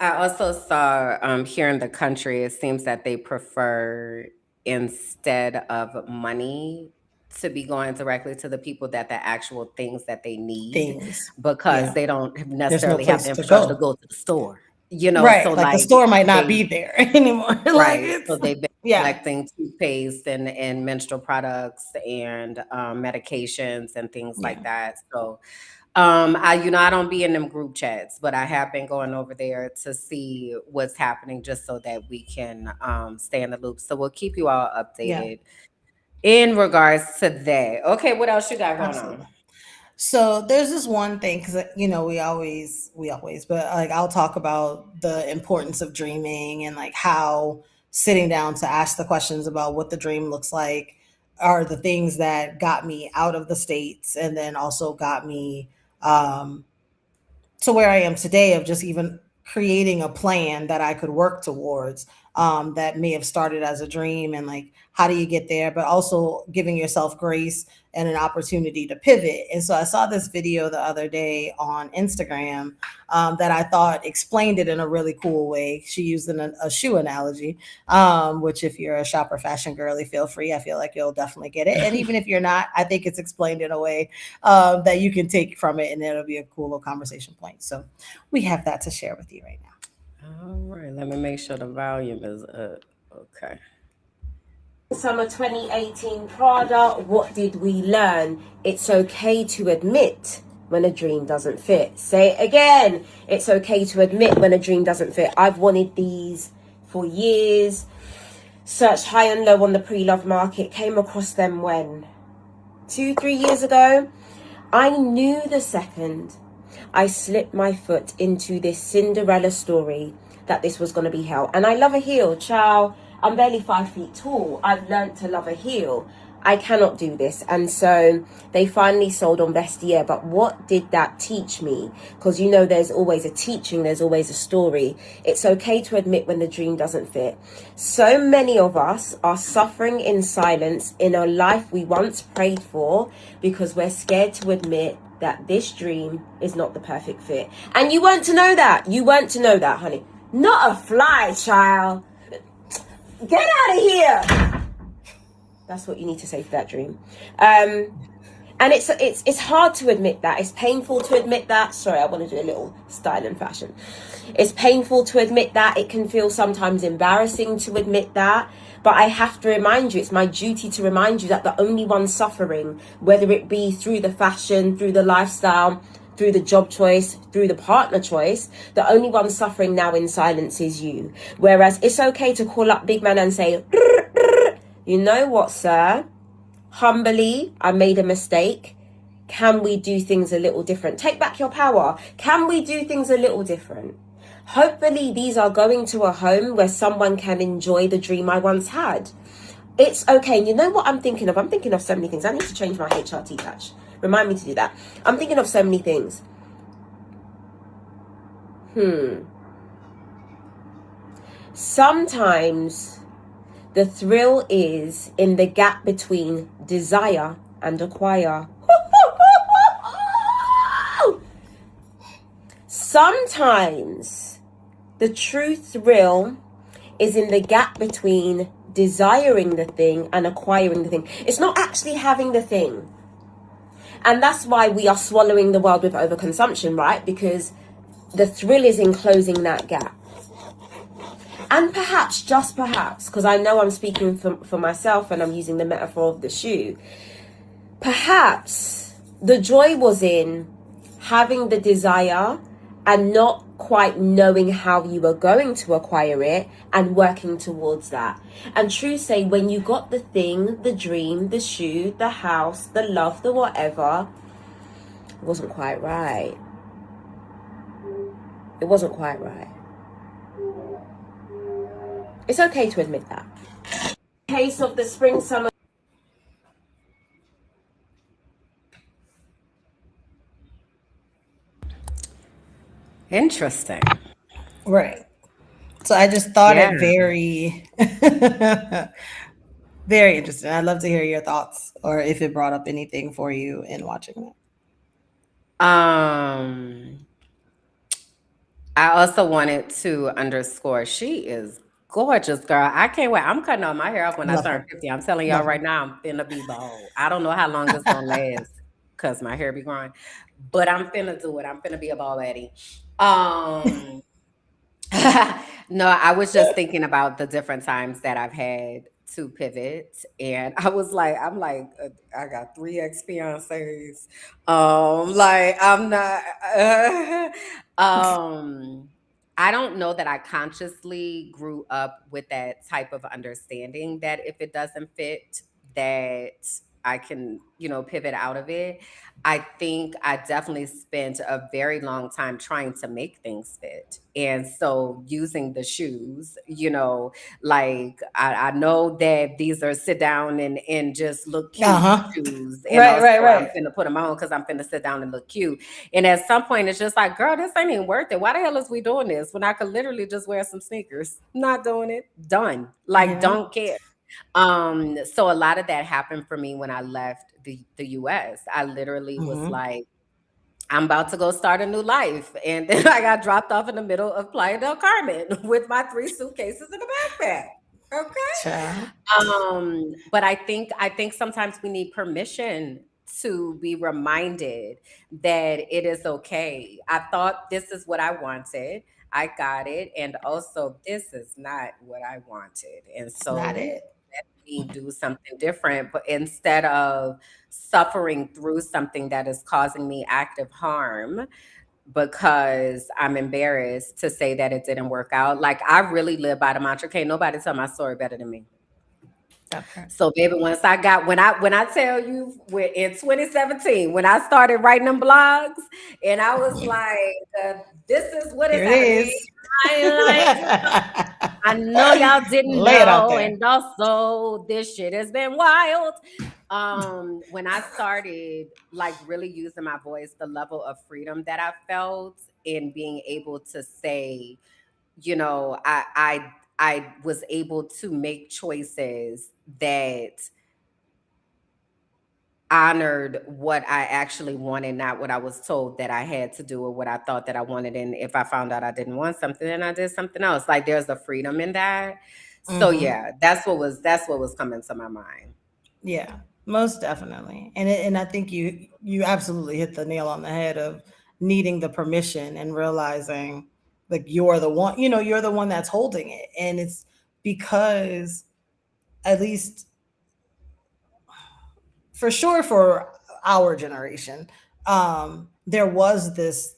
I also saw here in the country, it seems that they prefer instead of money to be going directly to the people that the actual things that they need Things. because Yeah. they don't There's no necessarily have the place to infrastructure to go. go to the store. Right. So Like the like store might not they be there anymore. Like right. So it's they've been yeah. collecting toothpaste and menstrual products and medications and things Yeah. like that. So I don't be in them group chats, but I have been going over there to see what's happening just so that we can stay in the loop. So we'll keep you all Yeah. updated in regards to that. Okay, what else you got going on? Absolutely. So there's this one thing because we always, but like I'll talk about the importance of dreaming and like how sitting down to ask the questions about what the dream looks like are the things that got me out of the states and then also got me um, to where I am today of just even creating a plan that I could work towards that may have started as a dream and like how do you get there, but also giving yourself grace and an opportunity to pivot. And so I saw this video the other day on Instagram that I thought explained it in a really cool way. She used a shoe analogy, which if you're a shopper fashion girly, feel free. I feel like you'll definitely get it. And even if you're not, I think it's explained in a way that you can take from it, and it'll be a cool little conversation point. So we have that to share with you right now. All right, let me make sure the volume is up. Okay. Summer 2018 Prada, what did we learn? It's okay to admit when a dream doesn't fit. Say it again. It's okay to admit when a dream doesn't fit. I've wanted these for years. Searched high and low on the pre-love market. Came across them when? 2-3 years ago. I knew the second I slipped my foot into this Cinderella story that this was going to be hell. And I love a heel, child. I'm barely 5 feet tall. I've learned to love a heel. I cannot do this. And so they finally sold on Vestiaire. But what did that teach me? Because there's always a teaching, there's always a story. It's okay to admit when the dream doesn't fit. So many of us are suffering in silence in a life we once prayed for because we're scared to admit that this dream is not the perfect fit. And you weren't to know that. You weren't to know that, honey. Not a fly, child. Get out of here. That's what you need to say for that dream. And it's hard to admit that. It's painful to admit that. Sorry, I want to do a little style and fashion. It's painful to admit that. It can feel sometimes embarrassing to admit that. But I have to remind you, it's my duty to remind you that the only one suffering, whether it be through the fashion, through the lifestyle, through the job choice, through the partner choice, the only one suffering now in silence is you. Whereas it's okay to call up big man and say, you know what, sir? Humbly, I made a mistake. Can we do things a little different? Take back your power. Can we do things a little different? Hopefully these are going to a home where someone can enjoy the dream I once had. It's okay. And you know what I'm thinking of? I'm thinking of so many things. I need to change my HRT patch. Remind me to do that. I'm thinking of so many things. Sometimes the thrill is in the gap between desire and acquire. Sometimes the true thrill is in the gap between desiring the thing and acquiring the thing. It's not actually having the thing. And that's why we are swallowing the world with overconsumption, right? Because the thrill is in closing that gap. And perhaps, just perhaps, because I know I'm speaking for myself and I'm using the metaphor of the shoe, perhaps the joy was in having the desire and not quite knowing how you were going to acquire it and working towards that. And true say, when you got the thing, the dream, the shoe, the house, the love, the whatever, it wasn't quite right. It wasn't quite right. It's okay to admit that. Case of the spring summer. Interesting. Right. So I just thought Yeah. it very, very interesting. I'd love to hear your thoughts or if it brought up anything for you in watching that. Um, I also wanted to underscore she is gorgeous, girl. I can't wait. I'm cutting all my hair off when I Love turn her. 50. I'm telling y'all Love right her. now, I'm finna be bald. I don't know how long it's gonna last because my hair be growing, but I'm finna do it. I'm finna be a bald lady. Um, No, I was just thinking about the different times that I've had to pivot, and I was like, I'm like, I got three ex fiancés. Like I'm not. Um, I don't know that I consciously grew up with that type of understanding that if it doesn't fit, that I can, pivot out of it. I think I definitely spent a very long time trying to make things fit. And so using the shoes, like I know that these are sit down and just look cute Uh-huh. shoes. And Right, also right, I'm right. finna put them on because I'm finna sit down and look cute. And at some point it's just like, girl, this ain't even worth it. Why the hell is we doing this when I could literally just wear some sneakers? Not doing it. Done. Like, Yeah. don't care. So a lot of that happened for me when I left the US. I literally was Hmm. like, I'm about to go start a new life. And then I got dropped off in the middle of Playa del Carmen with my three suitcases and a backpack. Okay. Child. But I think sometimes we need permission to be reminded that it is okay. I thought this is what I wanted. I got it. And also this is not what I wanted. And It's not so it. me do something different, but instead of suffering through something that is causing me active harm because I'm embarrassed to say that it didn't work out. Like I really live by the mantra, can't nobody tell my story better than me. That part. So baby, once I got when I tell you in 2017 when I started writing them blogs and I was like, this is what is Here it happening. is. I know y'all didn't Lay it out know, there. and also this shit has been wild. When I started like really using my voice, the level of freedom that I felt in being able to say, I was able to make choices that honored what I actually wanted, not what I was told that I had to do or what I thought that I wanted. And if I found out I didn't want something, then I did something else. Like there's a freedom in that. So Hmm. yeah, that's what was coming to my mind. Yeah, most definitely. And I think you absolutely hit the nail on the head of needing the permission and realizing like you're the one, you're the one that's holding it. And it's because at least for sure for our generation, there was this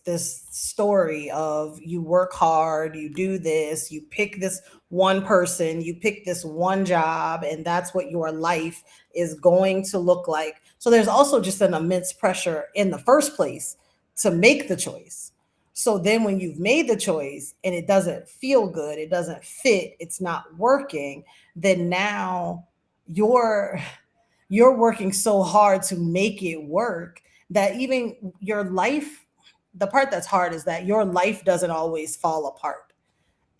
story of you work hard, you do this, you pick this one person, you pick this one job, and that's what your life is going to look like. So there's also just an immense pressure in the first place to make the choice. So then when you've made the choice and it doesn't feel good, it doesn't fit, it's not working, then now you're you're working so hard to make it work that even your life, the part that's hard is that your life doesn't always fall apart,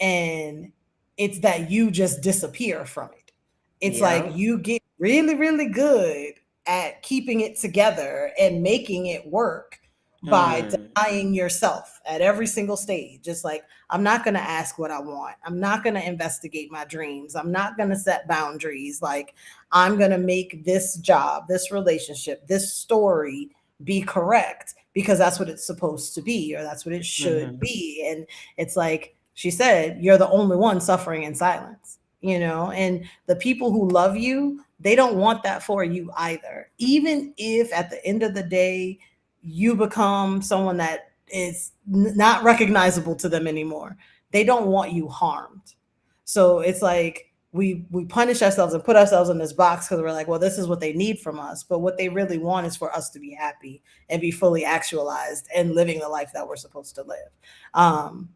and it's that you just disappear from it. It's like Yeah. you get really, really good at keeping it together and making it work by Mm. denying yourself at every single stage. Just like, I'm not going to ask what I want. I'm not going to investigate my dreams. I'm not going to set boundaries. Like, I'm going to make this job, this relationship, this story be correct because that's what it's supposed to be or that's what it should Hmm. be. And it's like she said, you're the only one suffering in silence. And the people who love you, they don't want that for you either. Even if at the end of the day, you become someone that is not recognizable to them anymore, they don't want you harmed. So it's like we punish ourselves and put ourselves in this box because we're like, well, this is what they need from us. But what they really want is for us to be happy and be fully actualized and living the life that we're supposed to live. Um,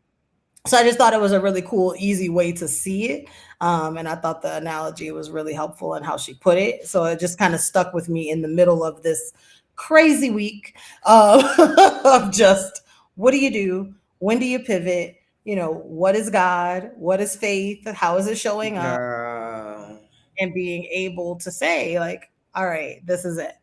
so I just thought it was a really cool, easy way to see it. And I thought the analogy was really helpful in how she put it. So it just kind of stuck with me in the middle of this crazy week of just what do you do? When do you pivot? What is God? What is faith? How is it showing up? Girl. And being able to say, like, all right, this is it.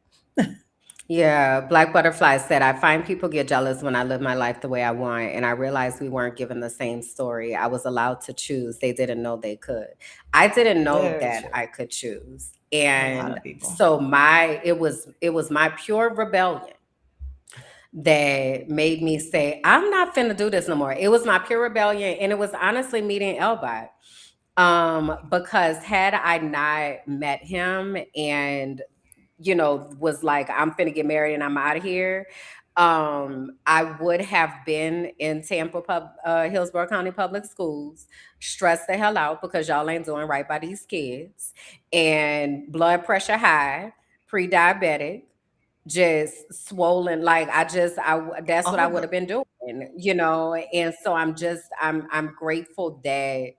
Yeah, Black Butterfly said, I find people get jealous when I live my life the way I want, and I realized we weren't given the same story. I was allowed to choose. They didn't know they could. I didn't know Very that true. I could choose. A lot And of people. so it was my pure rebellion that made me say, I'm not finna do this no more. It was my pure rebellion, and it was honestly meeting Elbot. Because had I not met him and was like, I'm finna get married and I'm out of here, I would have been in Hillsborough County Public Schools, stressed the hell out because y'all ain't doing right by these kids, and blood pressure high, pre-diabetic, just swollen. Like that's what I All would the have been doing. And so I'm grateful that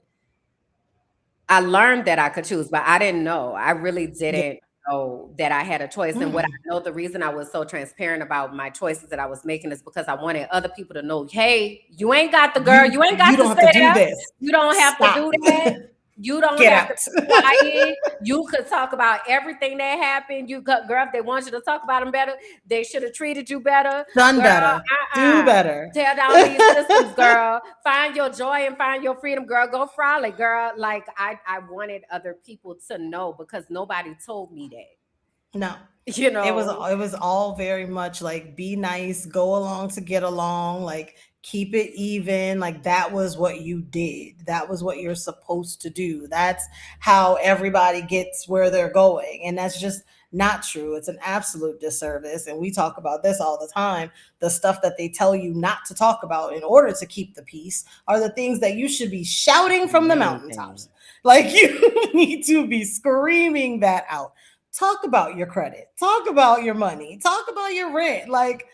I learned that I could choose, but I didn't know. I really yeah. didn't know that I had a choice. And what I Mm. know, the reason I was so transparent about my choices that I was making is because I wanted other people to know, hey, you ain't got the girl, you ain't You got to don't have to stay do there. this. You don't have to Stop. do that. You don't Get have to out. be quiet. You could talk about everything that happened. Girl, if they want you to talk about them better, they should have treated you better. Done Girl, better. Do better. tear down these systems, girl. Find your joy and find your freedom, girl. Go frolic, girl. Like I wanted other people to know because nobody told me that. No. You It was know, it was all very much like be nice, go along to get along, like keep it even, like that was what you did. That was what you're supposed to do. That's how everybody gets where they're going. And that's just not true. It's an absolute disservice. And we talk about this all the time. The stuff that they tell you not to talk about in order to keep the peace are the things that you should be shouting from the amazing. mountaintops. Like you need to be screaming that out. Talk about your credit, talk about your money, talk about your rent. Like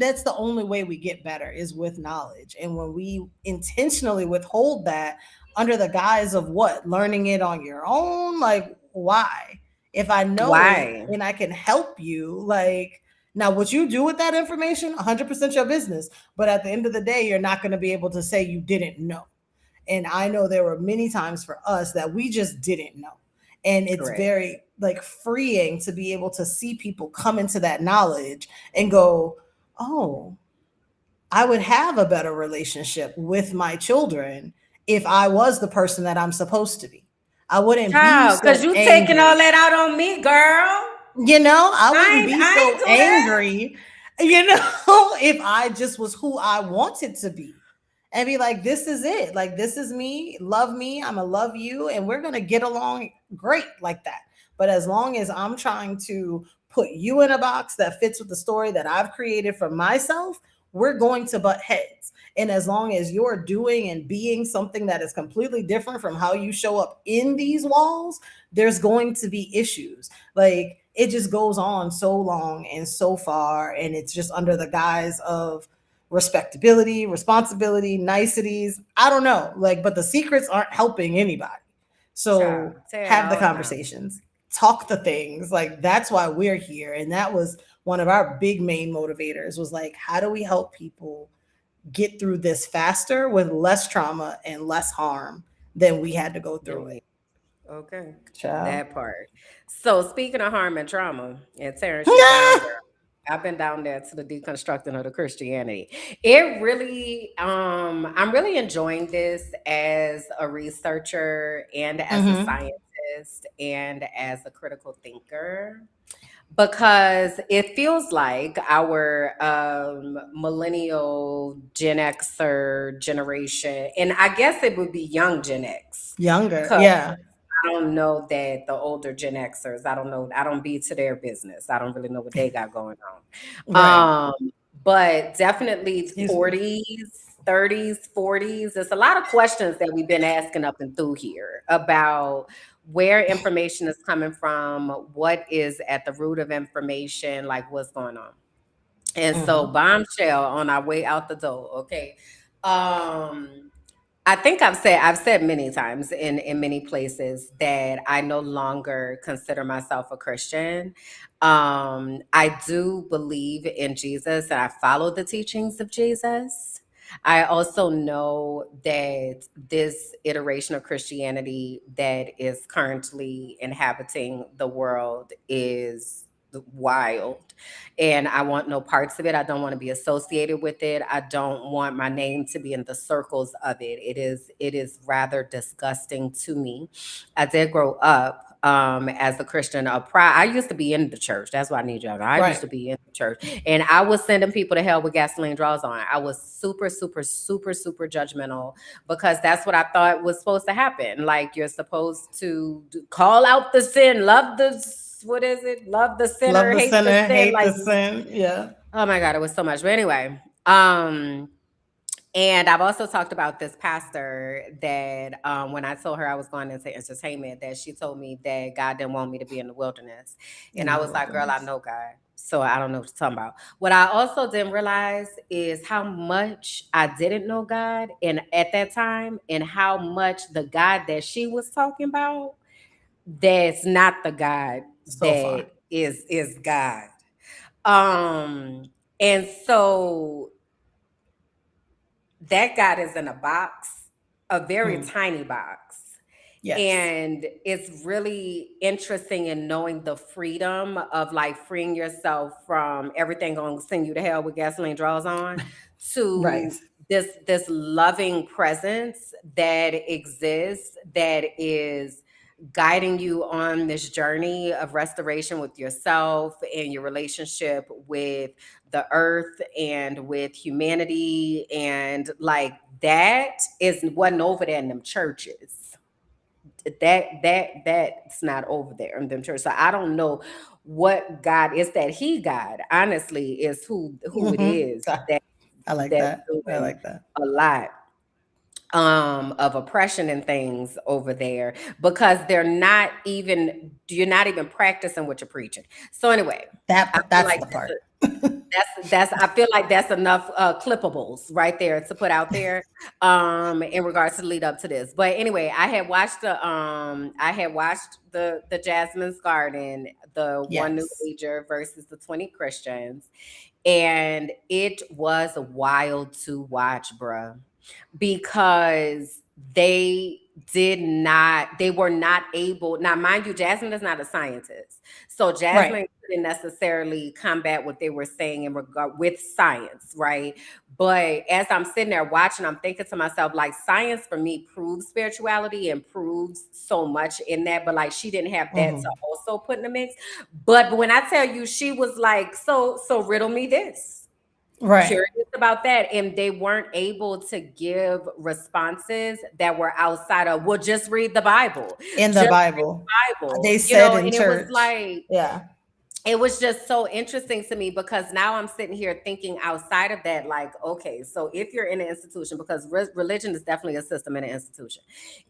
that's the only way we get better is with knowledge. And when we intentionally withhold that under the guise of what, learning it on your own, like why? If I know it Why? and I can help you, like now what you do with that information, 100% your business. But at the end of the day, you're not going to be able to say you didn't know. And I know there were many times for us that we just didn't know. And it's Correct. very like freeing to be able to see people come into that knowledge and go, oh, I would have a better relationship with my children if I was the person that I'm supposed to be. I wouldn't be Child, cause so you taking all angry. that out on me, girl. I wouldn't be I so ain't do that. angry, if I just was who I wanted to be and be like, this is it. Like, this is me. Love me. I'm going to love you. And we're going to get along great like that. But as long as I'm trying to put you in a box that fits with the story that I've created for myself, we're going to butt heads. And as long as you're doing and being something that is completely different from how you show up in these walls, there's going to be issues. Like it just goes on so long and so far. And it's just under the guise of respectability, responsibility, niceties. I don't know. Like, but the secrets aren't helping anybody. Child, So tear it have the all down. conversations, talk the things. Like that's why we're here. And that was one of our big main motivators was like, how do we help people get through this faster with less trauma and less harm than we had to go Then through it? we okay. Child. That part. So speaking of harm and trauma, and Terrence, you down, girl. I've been down there to the deconstructing of the Christianity. It really, I'm really enjoying this as a researcher and as a Mm-hmm. scientist and as a critical thinker because it feels like our millennial Gen Xer generation, and I guess it would be young Gen X. Younger. Yeah. I don't know that the older Gen Xers, I don't know, I don't be to their business. I don't really know what they got going Right. on. But definitely Excuse me. 40s, 30s, 40s. There's a lot of questions that we've been asking up and through here about where information is coming from, what is at the root of information, like what's going on. And so Mm-hmm. bombshell on our way out the door, okay. Um I think I've said many times in many places that I no longer consider myself a Christian. I do believe in Jesus and I follow the teachings of Jesus. I also know that this iteration of Christianity that is currently inhabiting the world is wild, and I want no parts of it. I don't want to be associated with it. I don't want my name to be in the circles of it. It is rather disgusting to me. I did grow up as a Christian. I used to be in the church. That's why I need y'all. I used Right. to be in the church, and I was sending people to hell with gasoline draws on. I was super, super, super, super judgmental because that's what I thought was supposed to happen. Like, you're supposed to call out the sin, love the, what is it? Love the Love sinner, the hate the sinner, sin. hate Like, the sin. Yeah. oh my God, it was so much. But anyway, um, and I've also talked about this pastor that when I told her I was going into entertainment, that she told me that God didn't want me to be in the wilderness. And In I the was like, girl, I wilderness. know God. So I don't know what you're talking about. What I also didn't realize is how much I didn't know God, and at that time, and how much the God that she was talking about, that's not the God So that far. is God. Um, and so that God is in a box, a very Mm. tiny box. Yes. And it's really interesting in knowing the freedom of like freeing yourself from everything going to send you to hell with gasoline draws on, Right. to this loving presence that exists, that is guiding you on this journey of restoration with yourself and your relationship with the earth and with humanity. And like, that is wasn't over there in them churches. That's not over there in them churches. So I don't know what God is that he God, honestly, is who it Hmm. is that I like that's that. I doing like that. a lot of oppression and things over there, because you're not even practicing what you're preaching. So anyway, I feel That's like the part. that's I feel like that's enough clippables right there to put out there in regards to the lead up to this. But anyway, I had watched the Jasmine's Garden, the one new Yes. ager versus the 20 Christians, and it was wild to watch, bruh, because they were not able. Now mind you, Jasmine is not a scientist, so Right. Jasmine couldn't necessarily combat what they were saying in regard with science, right? But as I'm sitting there watching, I'm thinking to myself, like, science for me proves spirituality and proves so much in that, but like, she didn't have that to Hmm. also put in the mix. But when I tell you, she was like, so riddle me this, Right. curious about that, and they weren't able to give responses that were outside of, well, just read the Bible, In the just Bible, Bible, they said in and it was church. like, Yeah. it was just so interesting to me, because now I'm sitting here thinking outside of that, like, okay, so if you're in an institution, because religion is definitely a system in an institution,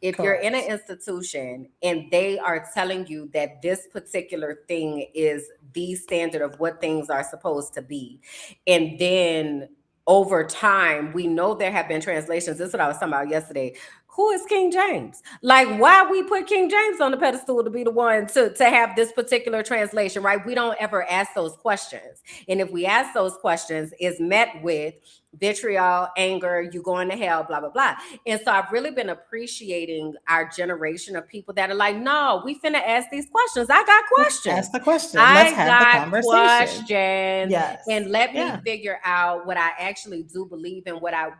if you're in an Correct. institution and they are telling you that this particular thing is the standard of what things are supposed to be, and then over time we know there have been translations. This is what I was talking about yesterday. Who is King James? Like, why we put King James on the pedestal to be the one to have this particular translation, right? We don't ever ask those questions. And if we ask those questions, is met with vitriol, anger, you going to hell, blah, blah, blah. And so I've really been appreciating our generation of people that are like, no, we finna ask these questions. I got Let's ask questions. the question. Let's I have the got conversation. questions, and Yes. let me Yeah. figure out what I actually do believe in, what I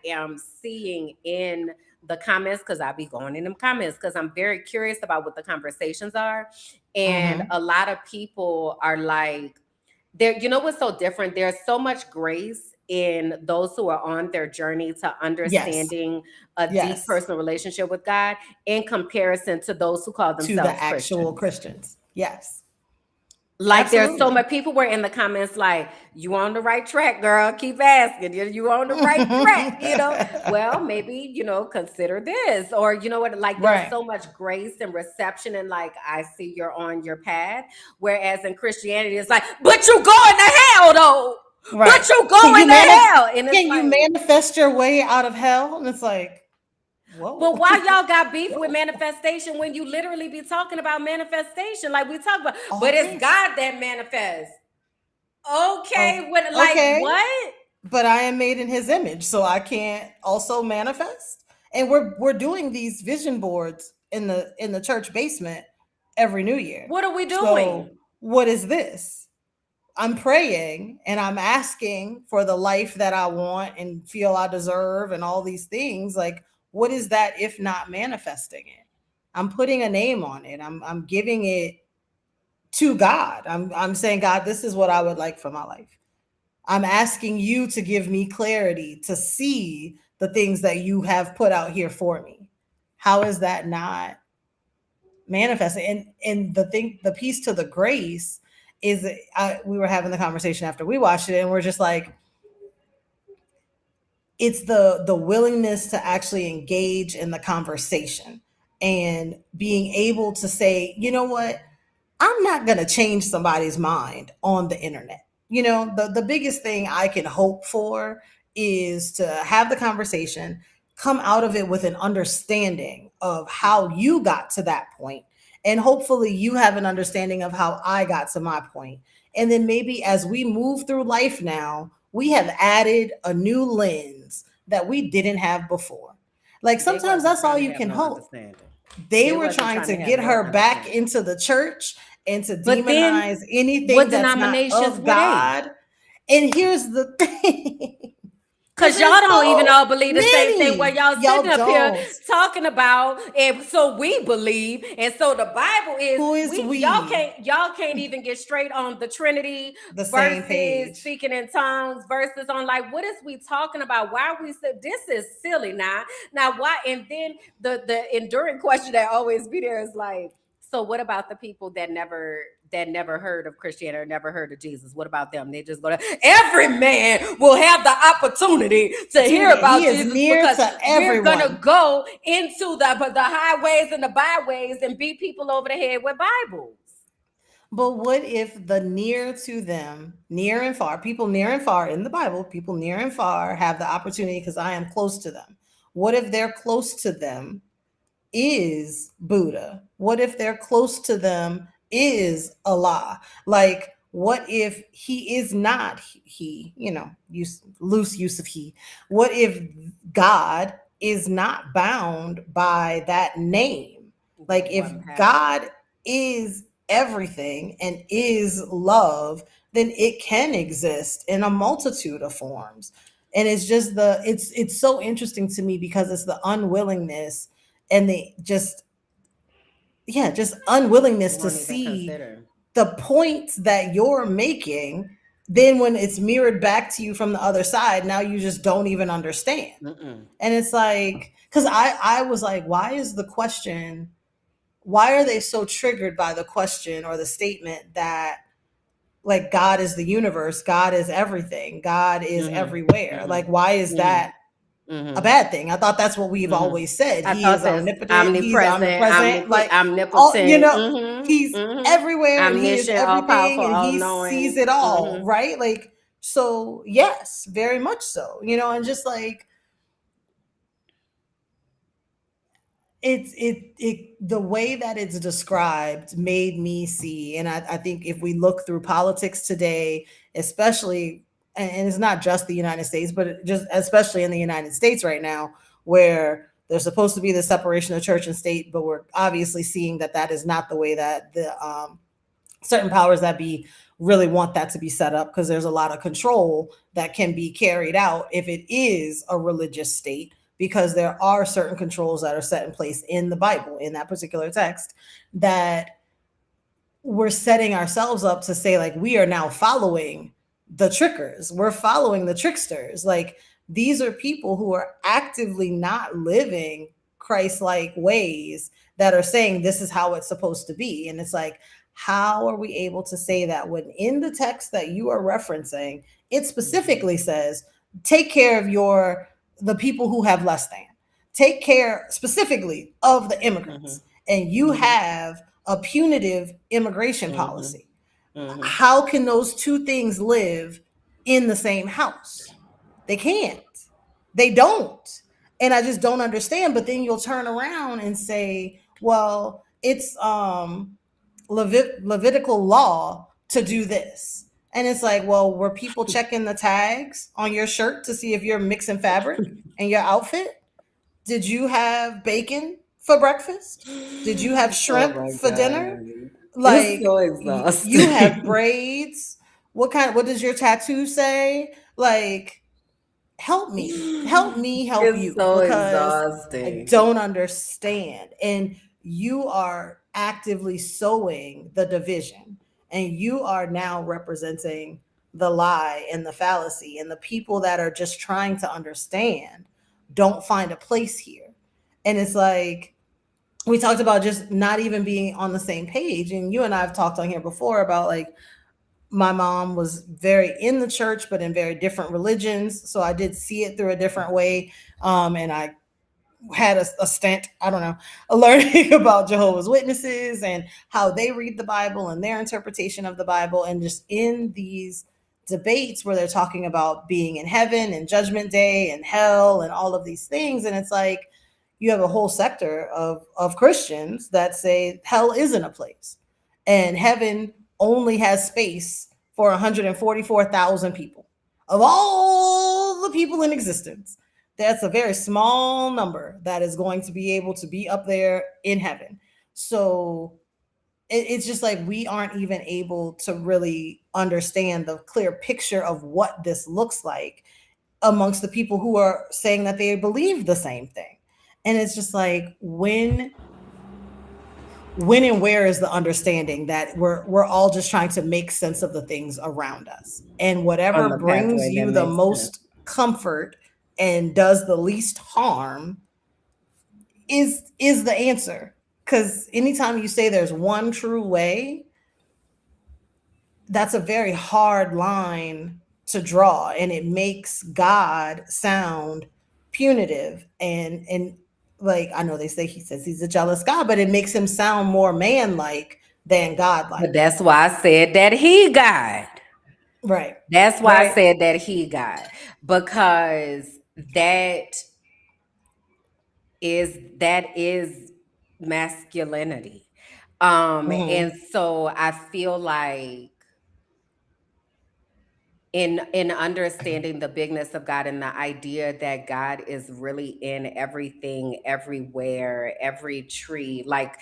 am seeing in the comments, because I be going in them comments because I'm very curious about what the conversations are. And Hmm. a lot of people are like, there, you know what's so different? There's so much grace in those who are on their journey to Yes. understanding a deep Yes. personal relationship with God, in comparison to those who call To the themselves actual Christians. Christians. Yes. Like, there's so Absolutely. much people were in the comments like, you on the right track, girl. Keep asking. You on the right track. Well, maybe, consider this. Or you know what? Like, there's Right. so much grace and reception, and like, I see you're on your path. Whereas in Christianity, it's like, but you going to hell though. Right. But you Can going you to hell. And it's can you like, manifest your way out of hell? And it's like, but whoa. why y'all got beef with Whoa. manifestation when you literally be talking about manifestation? Like, we talk about, but All it's this. God that manifests. Oh, Okay, what, like, okay. what? But I am made in his image, so I can't also manifest. And we're doing these vision boards in the church basement every new year. What are we So doing? What is this? I'm praying and I'm asking for the life that I want and feel I deserve and all these things. Like, what is that if not manifesting it? I'm putting a name on it. I'm giving it to God. I'm saying, God, this is what I would like for my life. I'm asking you to give me clarity to see the things that you have put out here for me. How is that not manifesting? And the piece to the grace is, we were having the conversation after we watched it, and we're just like, it's the willingness to actually engage in the conversation and being able to say, you know what, I'm not going to change somebody's mind on the internet. You know, the biggest thing I can hope for is to have the conversation, come out of it with an understanding of how you got to that point, and hopefully you have an understanding of how I got to my point. And then maybe as we move through life now, we have added a new lens that we didn't have before. Like They sometimes wasn't that's all trying to you have can no hope. understanding. They They were wasn't trying trying to to have get no her back understanding. into the church and to But then, demonize anything what that's not denominations of were they? God. And here's the thing, because Cause y'all there's don't even so all believe the same thing where many. y'all sitting Y'all up here don't. talking about, and so we believe, and so the Bible is Who is we we? y'all can't even get straight on the Trinity The same versus page. speaking in tongues versus on like what is we talking about? Why are we so this is silly now? Now why? And then the enduring question that always be there is like, so what about the people that never heard of Christianity or never heard of Jesus? What about them? They just go to every man will have the opportunity to hear Opportunity. He about is Jesus near because to we're gonna everyone. go into the highways and the byways and beat people over the head with Bibles. But what if the near to them, near and far, people near and far in the Bible, people near and far have the opportunity because I am close to them? What if they're close to them is Buddha? What if they're close to them is Allah? Like, what if he is not he, loose use of he? What if God is not bound by that name? Like, That if wasn't happening. God is everything and is love, then it can exist in a multitude of forms. And it's just it's so interesting to me because it's the unwillingness and the just They unwillingness to won't even see consider. the points that you're making. Then when it's mirrored back to you from the other side, now you just don't even understand. Mm-mm. And it's like, because I was like, why are they so triggered by the question or the statement that, like, God is the universe, God is everything, God is Mm-hmm. everywhere? Like, Mm-hmm. why is Mm-hmm. that a Mm-hmm. bad thing? I thought that's what we've Mm-hmm. always said. I He thought is this omnipotent, he's omnipresent, omnipresent, like all, omnipotent, he's mm-hmm. everywhere and he is Omniscient, all everything powerful, and all he sees knowing. it all, Mm-hmm. right? Like, so yes, very much so, and just like the way that it's described made me see, and I think if we look through politics today, especially, and it's not just the United States, but just especially in the United States right now, where there's supposed to be the separation of church and state, but we're obviously seeing that that is not the way that the certain powers that be really want that to be set up, because there's a lot of control that can be carried out if it is a religious state, because there are certain controls that are set in place in the Bible in that particular text that we're setting ourselves up to say, like, we are now following the trickers, we're following the tricksters. Like, these are people who are actively not living Christ-like ways that are saying this is how it's supposed to be. And it's like, how are we able to say that when in the text that you are referencing, it Mm-hmm. specifically says, take care of the people who have less than, take care specifically of the Mm-hmm. immigrants, and you Mm-hmm. have a punitive immigration Mm-hmm. policy? Mm-hmm. How can those two things live in the same house? They can't. They don't. And I just don't understand. But then you'll turn around and say, well, it's Levitical law to do this. And it's like, well, were people checking the tags on your shirt to see if you're mixing fabric and your outfit? Did you have bacon for breakfast? Did you have Oh shrimp my for dinner? God. It's Like so you have exhausting. braids. What does your tattoo say? Like, help me help It's you, so because I exhausting. don't understand. And you are actively sowing the division, and you are now representing the lie and the fallacy, and the people that are just trying to understand don't find a place here. And it's like, we talked about just not even being on the same page, and you and I have talked on here before about, like, my mom was very in the church but in very different religions, so I did see it through a different way. And I had a stint, I don't know, learning about Jehovah's Witnesses and how they read the Bible and their interpretation of the Bible, and just in these debates where they're talking about being in heaven and judgment day and hell and all of these things. And it's like, you have a whole sector of Christians that say hell isn't a place, and heaven only has space for 144,000 people. Of all the people in existence, that's a very small number that is going to be able to be up there in heaven. So it's just like, we aren't even able to really understand the clear picture of what this looks like amongst the people who are saying that they believe the same thing. And it's just like, when and where is the understanding that we're all just trying to make sense of the things around us, and On whatever the brings pathway that you the makes sense. most comfort and does the least harm is the answer. Because anytime you say there's one true way, that's a very hard line to draw, and it makes God sound punitive. And like, I know they say, he says he's a jealous God, but it makes him sound more man like than God But like. that's why I said that he God. Right. That's why I Right. said that he God. Because that is masculinity. And Hmm. so I feel like in understanding the bigness of God and the idea that God is really in everything, everywhere, every tree, like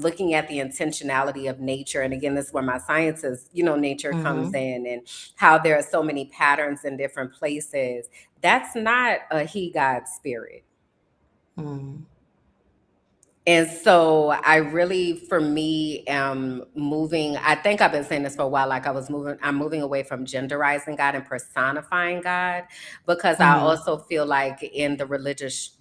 looking at the intentionality of nature. And again, this is where my sciences, nature comes Hmm. in, and how there are so many patterns in different places. That's not a he God spirit. Hmm. And so I really, for me, am moving. I think I've been saying this for a while. Like I'm moving away from genderizing God and personifying God, because I Hmm. also feel like in the religious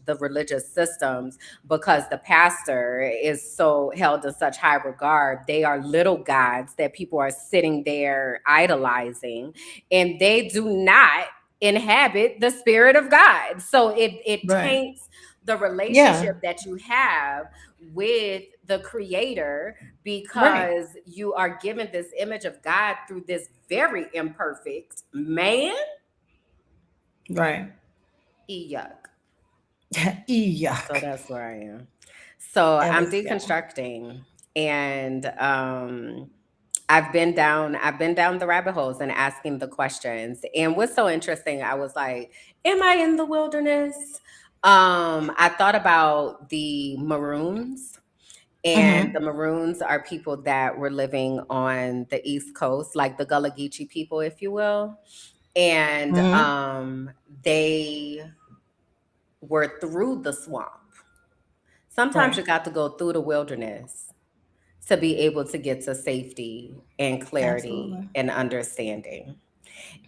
systems, because the pastor is so held in such high regard, they are little gods that people are sitting there idolizing, and they do not inhabit the spirit of God. So it Right. taints the Yeah. relationship that you have with the creator, Right. because you are given this image of God through this very imperfect man. Right. Yuck. So Yuck. that's where I am. So That I'm is, yeah. deconstructing, and I've been down the rabbit holes and asking the questions. And what's so interesting, I was like, am I in the wilderness? I thought about the Maroons. And the Hmm. Maroons are people that were living on the East Coast, like the Gullah Geechee people, if you will. And Hmm. they were through the swamp. Sometimes Right. you got to go through the wilderness to be able to get to safety and clarity Absolutely. and understanding.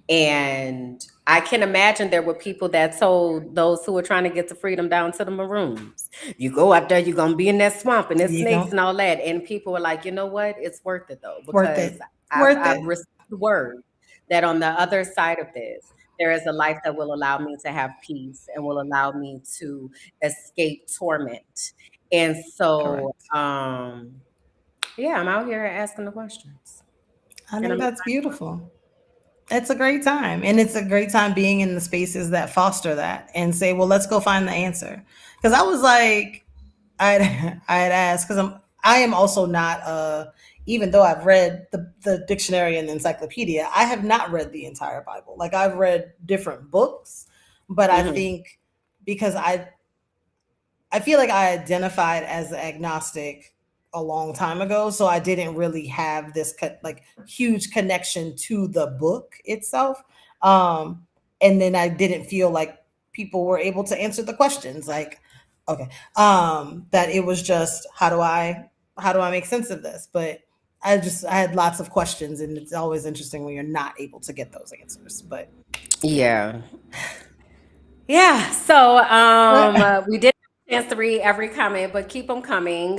And I can imagine there were people that told those who were trying to get to freedom down to the Maroons, you go out there, you're going to be in that swamp and there's You snakes go. and all that. And people were like, you know what? It's worth it though, Worth because it. I've, Worth I've it. received word that on the other side of this, there is a life that will allow me to have peace and will allow me to escape torment. And so, Correct. yeah, I'm out here asking the questions. I And think I'm that's beautiful. It's a great time. And it's a great time being in the spaces that foster that and say, well, let's go find the answer. Because I was like, I had asked, because I am also not even though I've read the dictionary and the encyclopedia, I have not read the entire Bible. Like, I've read different books, but I Mhm. think because I feel like I identified as agnostic a long time ago, so I didn't really have this like huge connection to the book itself. Um, and then I didn't feel like people were able to answer the questions. Like, okay, that it was just how do I make sense of this? But I had lots of questions, and it's always interesting when you're not able to get those answers. But Yeah. Yeah. So we did have a chance to read every comment, but keep them coming.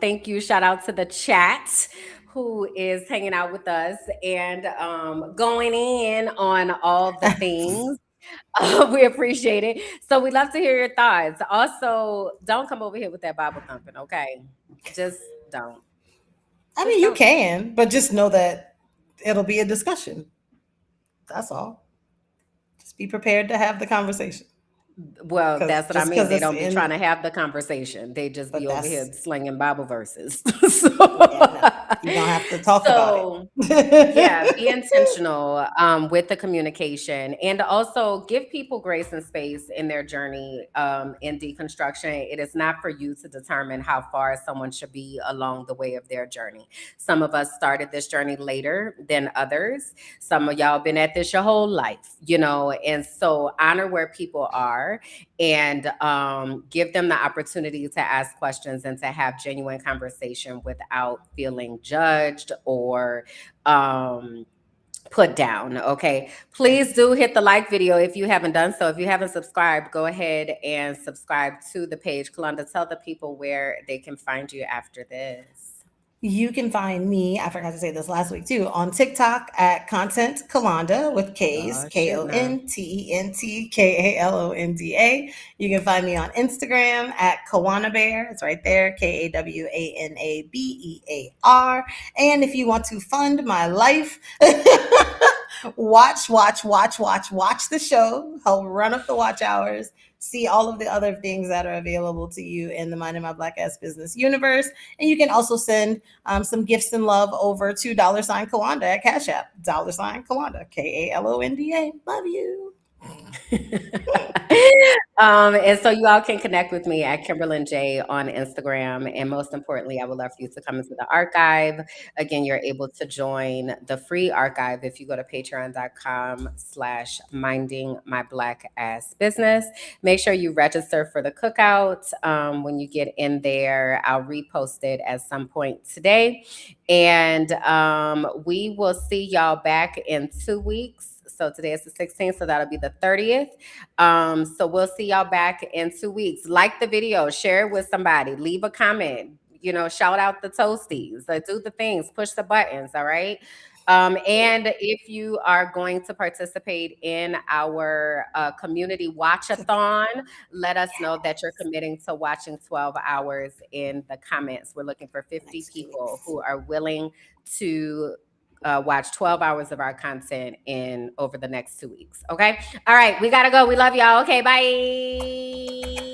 Thank you. Shout out to the chat who is hanging out with us and going in on all the things. We appreciate it. So we love to hear your thoughts. Also, don't come over here with that Bible thumping, okay? Just don't. I Just mean, you don't. can, but just know that it'll be a discussion. That's all. Just be prepared to have the conversation. Well, Because that's what I just mean. because They it's don't be trying in, to have the conversation. They just be but over here that's slinging Bible verses. so, yeah, no, you're gonna have to talk about so yeah, it. be intentional with the communication and also give people grace and space in their journey in deconstruction. It is not for you to determine how far someone should be along the way of their journey. Some of us started this journey later than others. Some of y'all been at this your whole life, and so honor where people are and give them the opportunity to ask questions and to have genuine conversation without feeling judged or um, put down. Okay. Please do hit the like video if you haven't done so. If you haven't subscribed, go ahead and subscribe to the page. Kalonda, tell the people where they can find you after this. You can find me, I forgot to say this last week too, on TikTok at Content Kalonda with K's, Oh, K shit, O no. N T E N T K A L O N D A. You can find me on Instagram at Kawana Bear. It's right there, KAWANABEAR. And if you want to fund my life, watch the show. Help run up the watch hours. See all of the other things that are available to you in the Minding My Black Ass Business universe. And you can also send some gifts and love over to $ Kalonda at Cash App. $Kalonda, KALONDA. Love you. And so you all can connect with me at Kimberlyn J on Instagram. And most importantly, I would love for you to come into the archive. Again, you're able to join the free archive if you go to patreon.com/minding my black ass business. Make sure you register for the cookout. When you get in there, I'll repost it at some point today. And we will see y'all back in 2 weeks. So today is the 16th, so that'll be the 30th. So we'll see y'all back in 2 weeks. Like the video, share it with somebody, leave a comment, shout out the Toasties, do the things, push the buttons, all right? And if you are going to participate in our community watch-a-thon, let us know that you're committing to watching 12 hours in the comments. We're looking for 50 Next people weeks. who are willing to watch 12 hours of our content in over the next 2 weeks. Okay. All right. We got to go. We love y'all. Okay. Bye.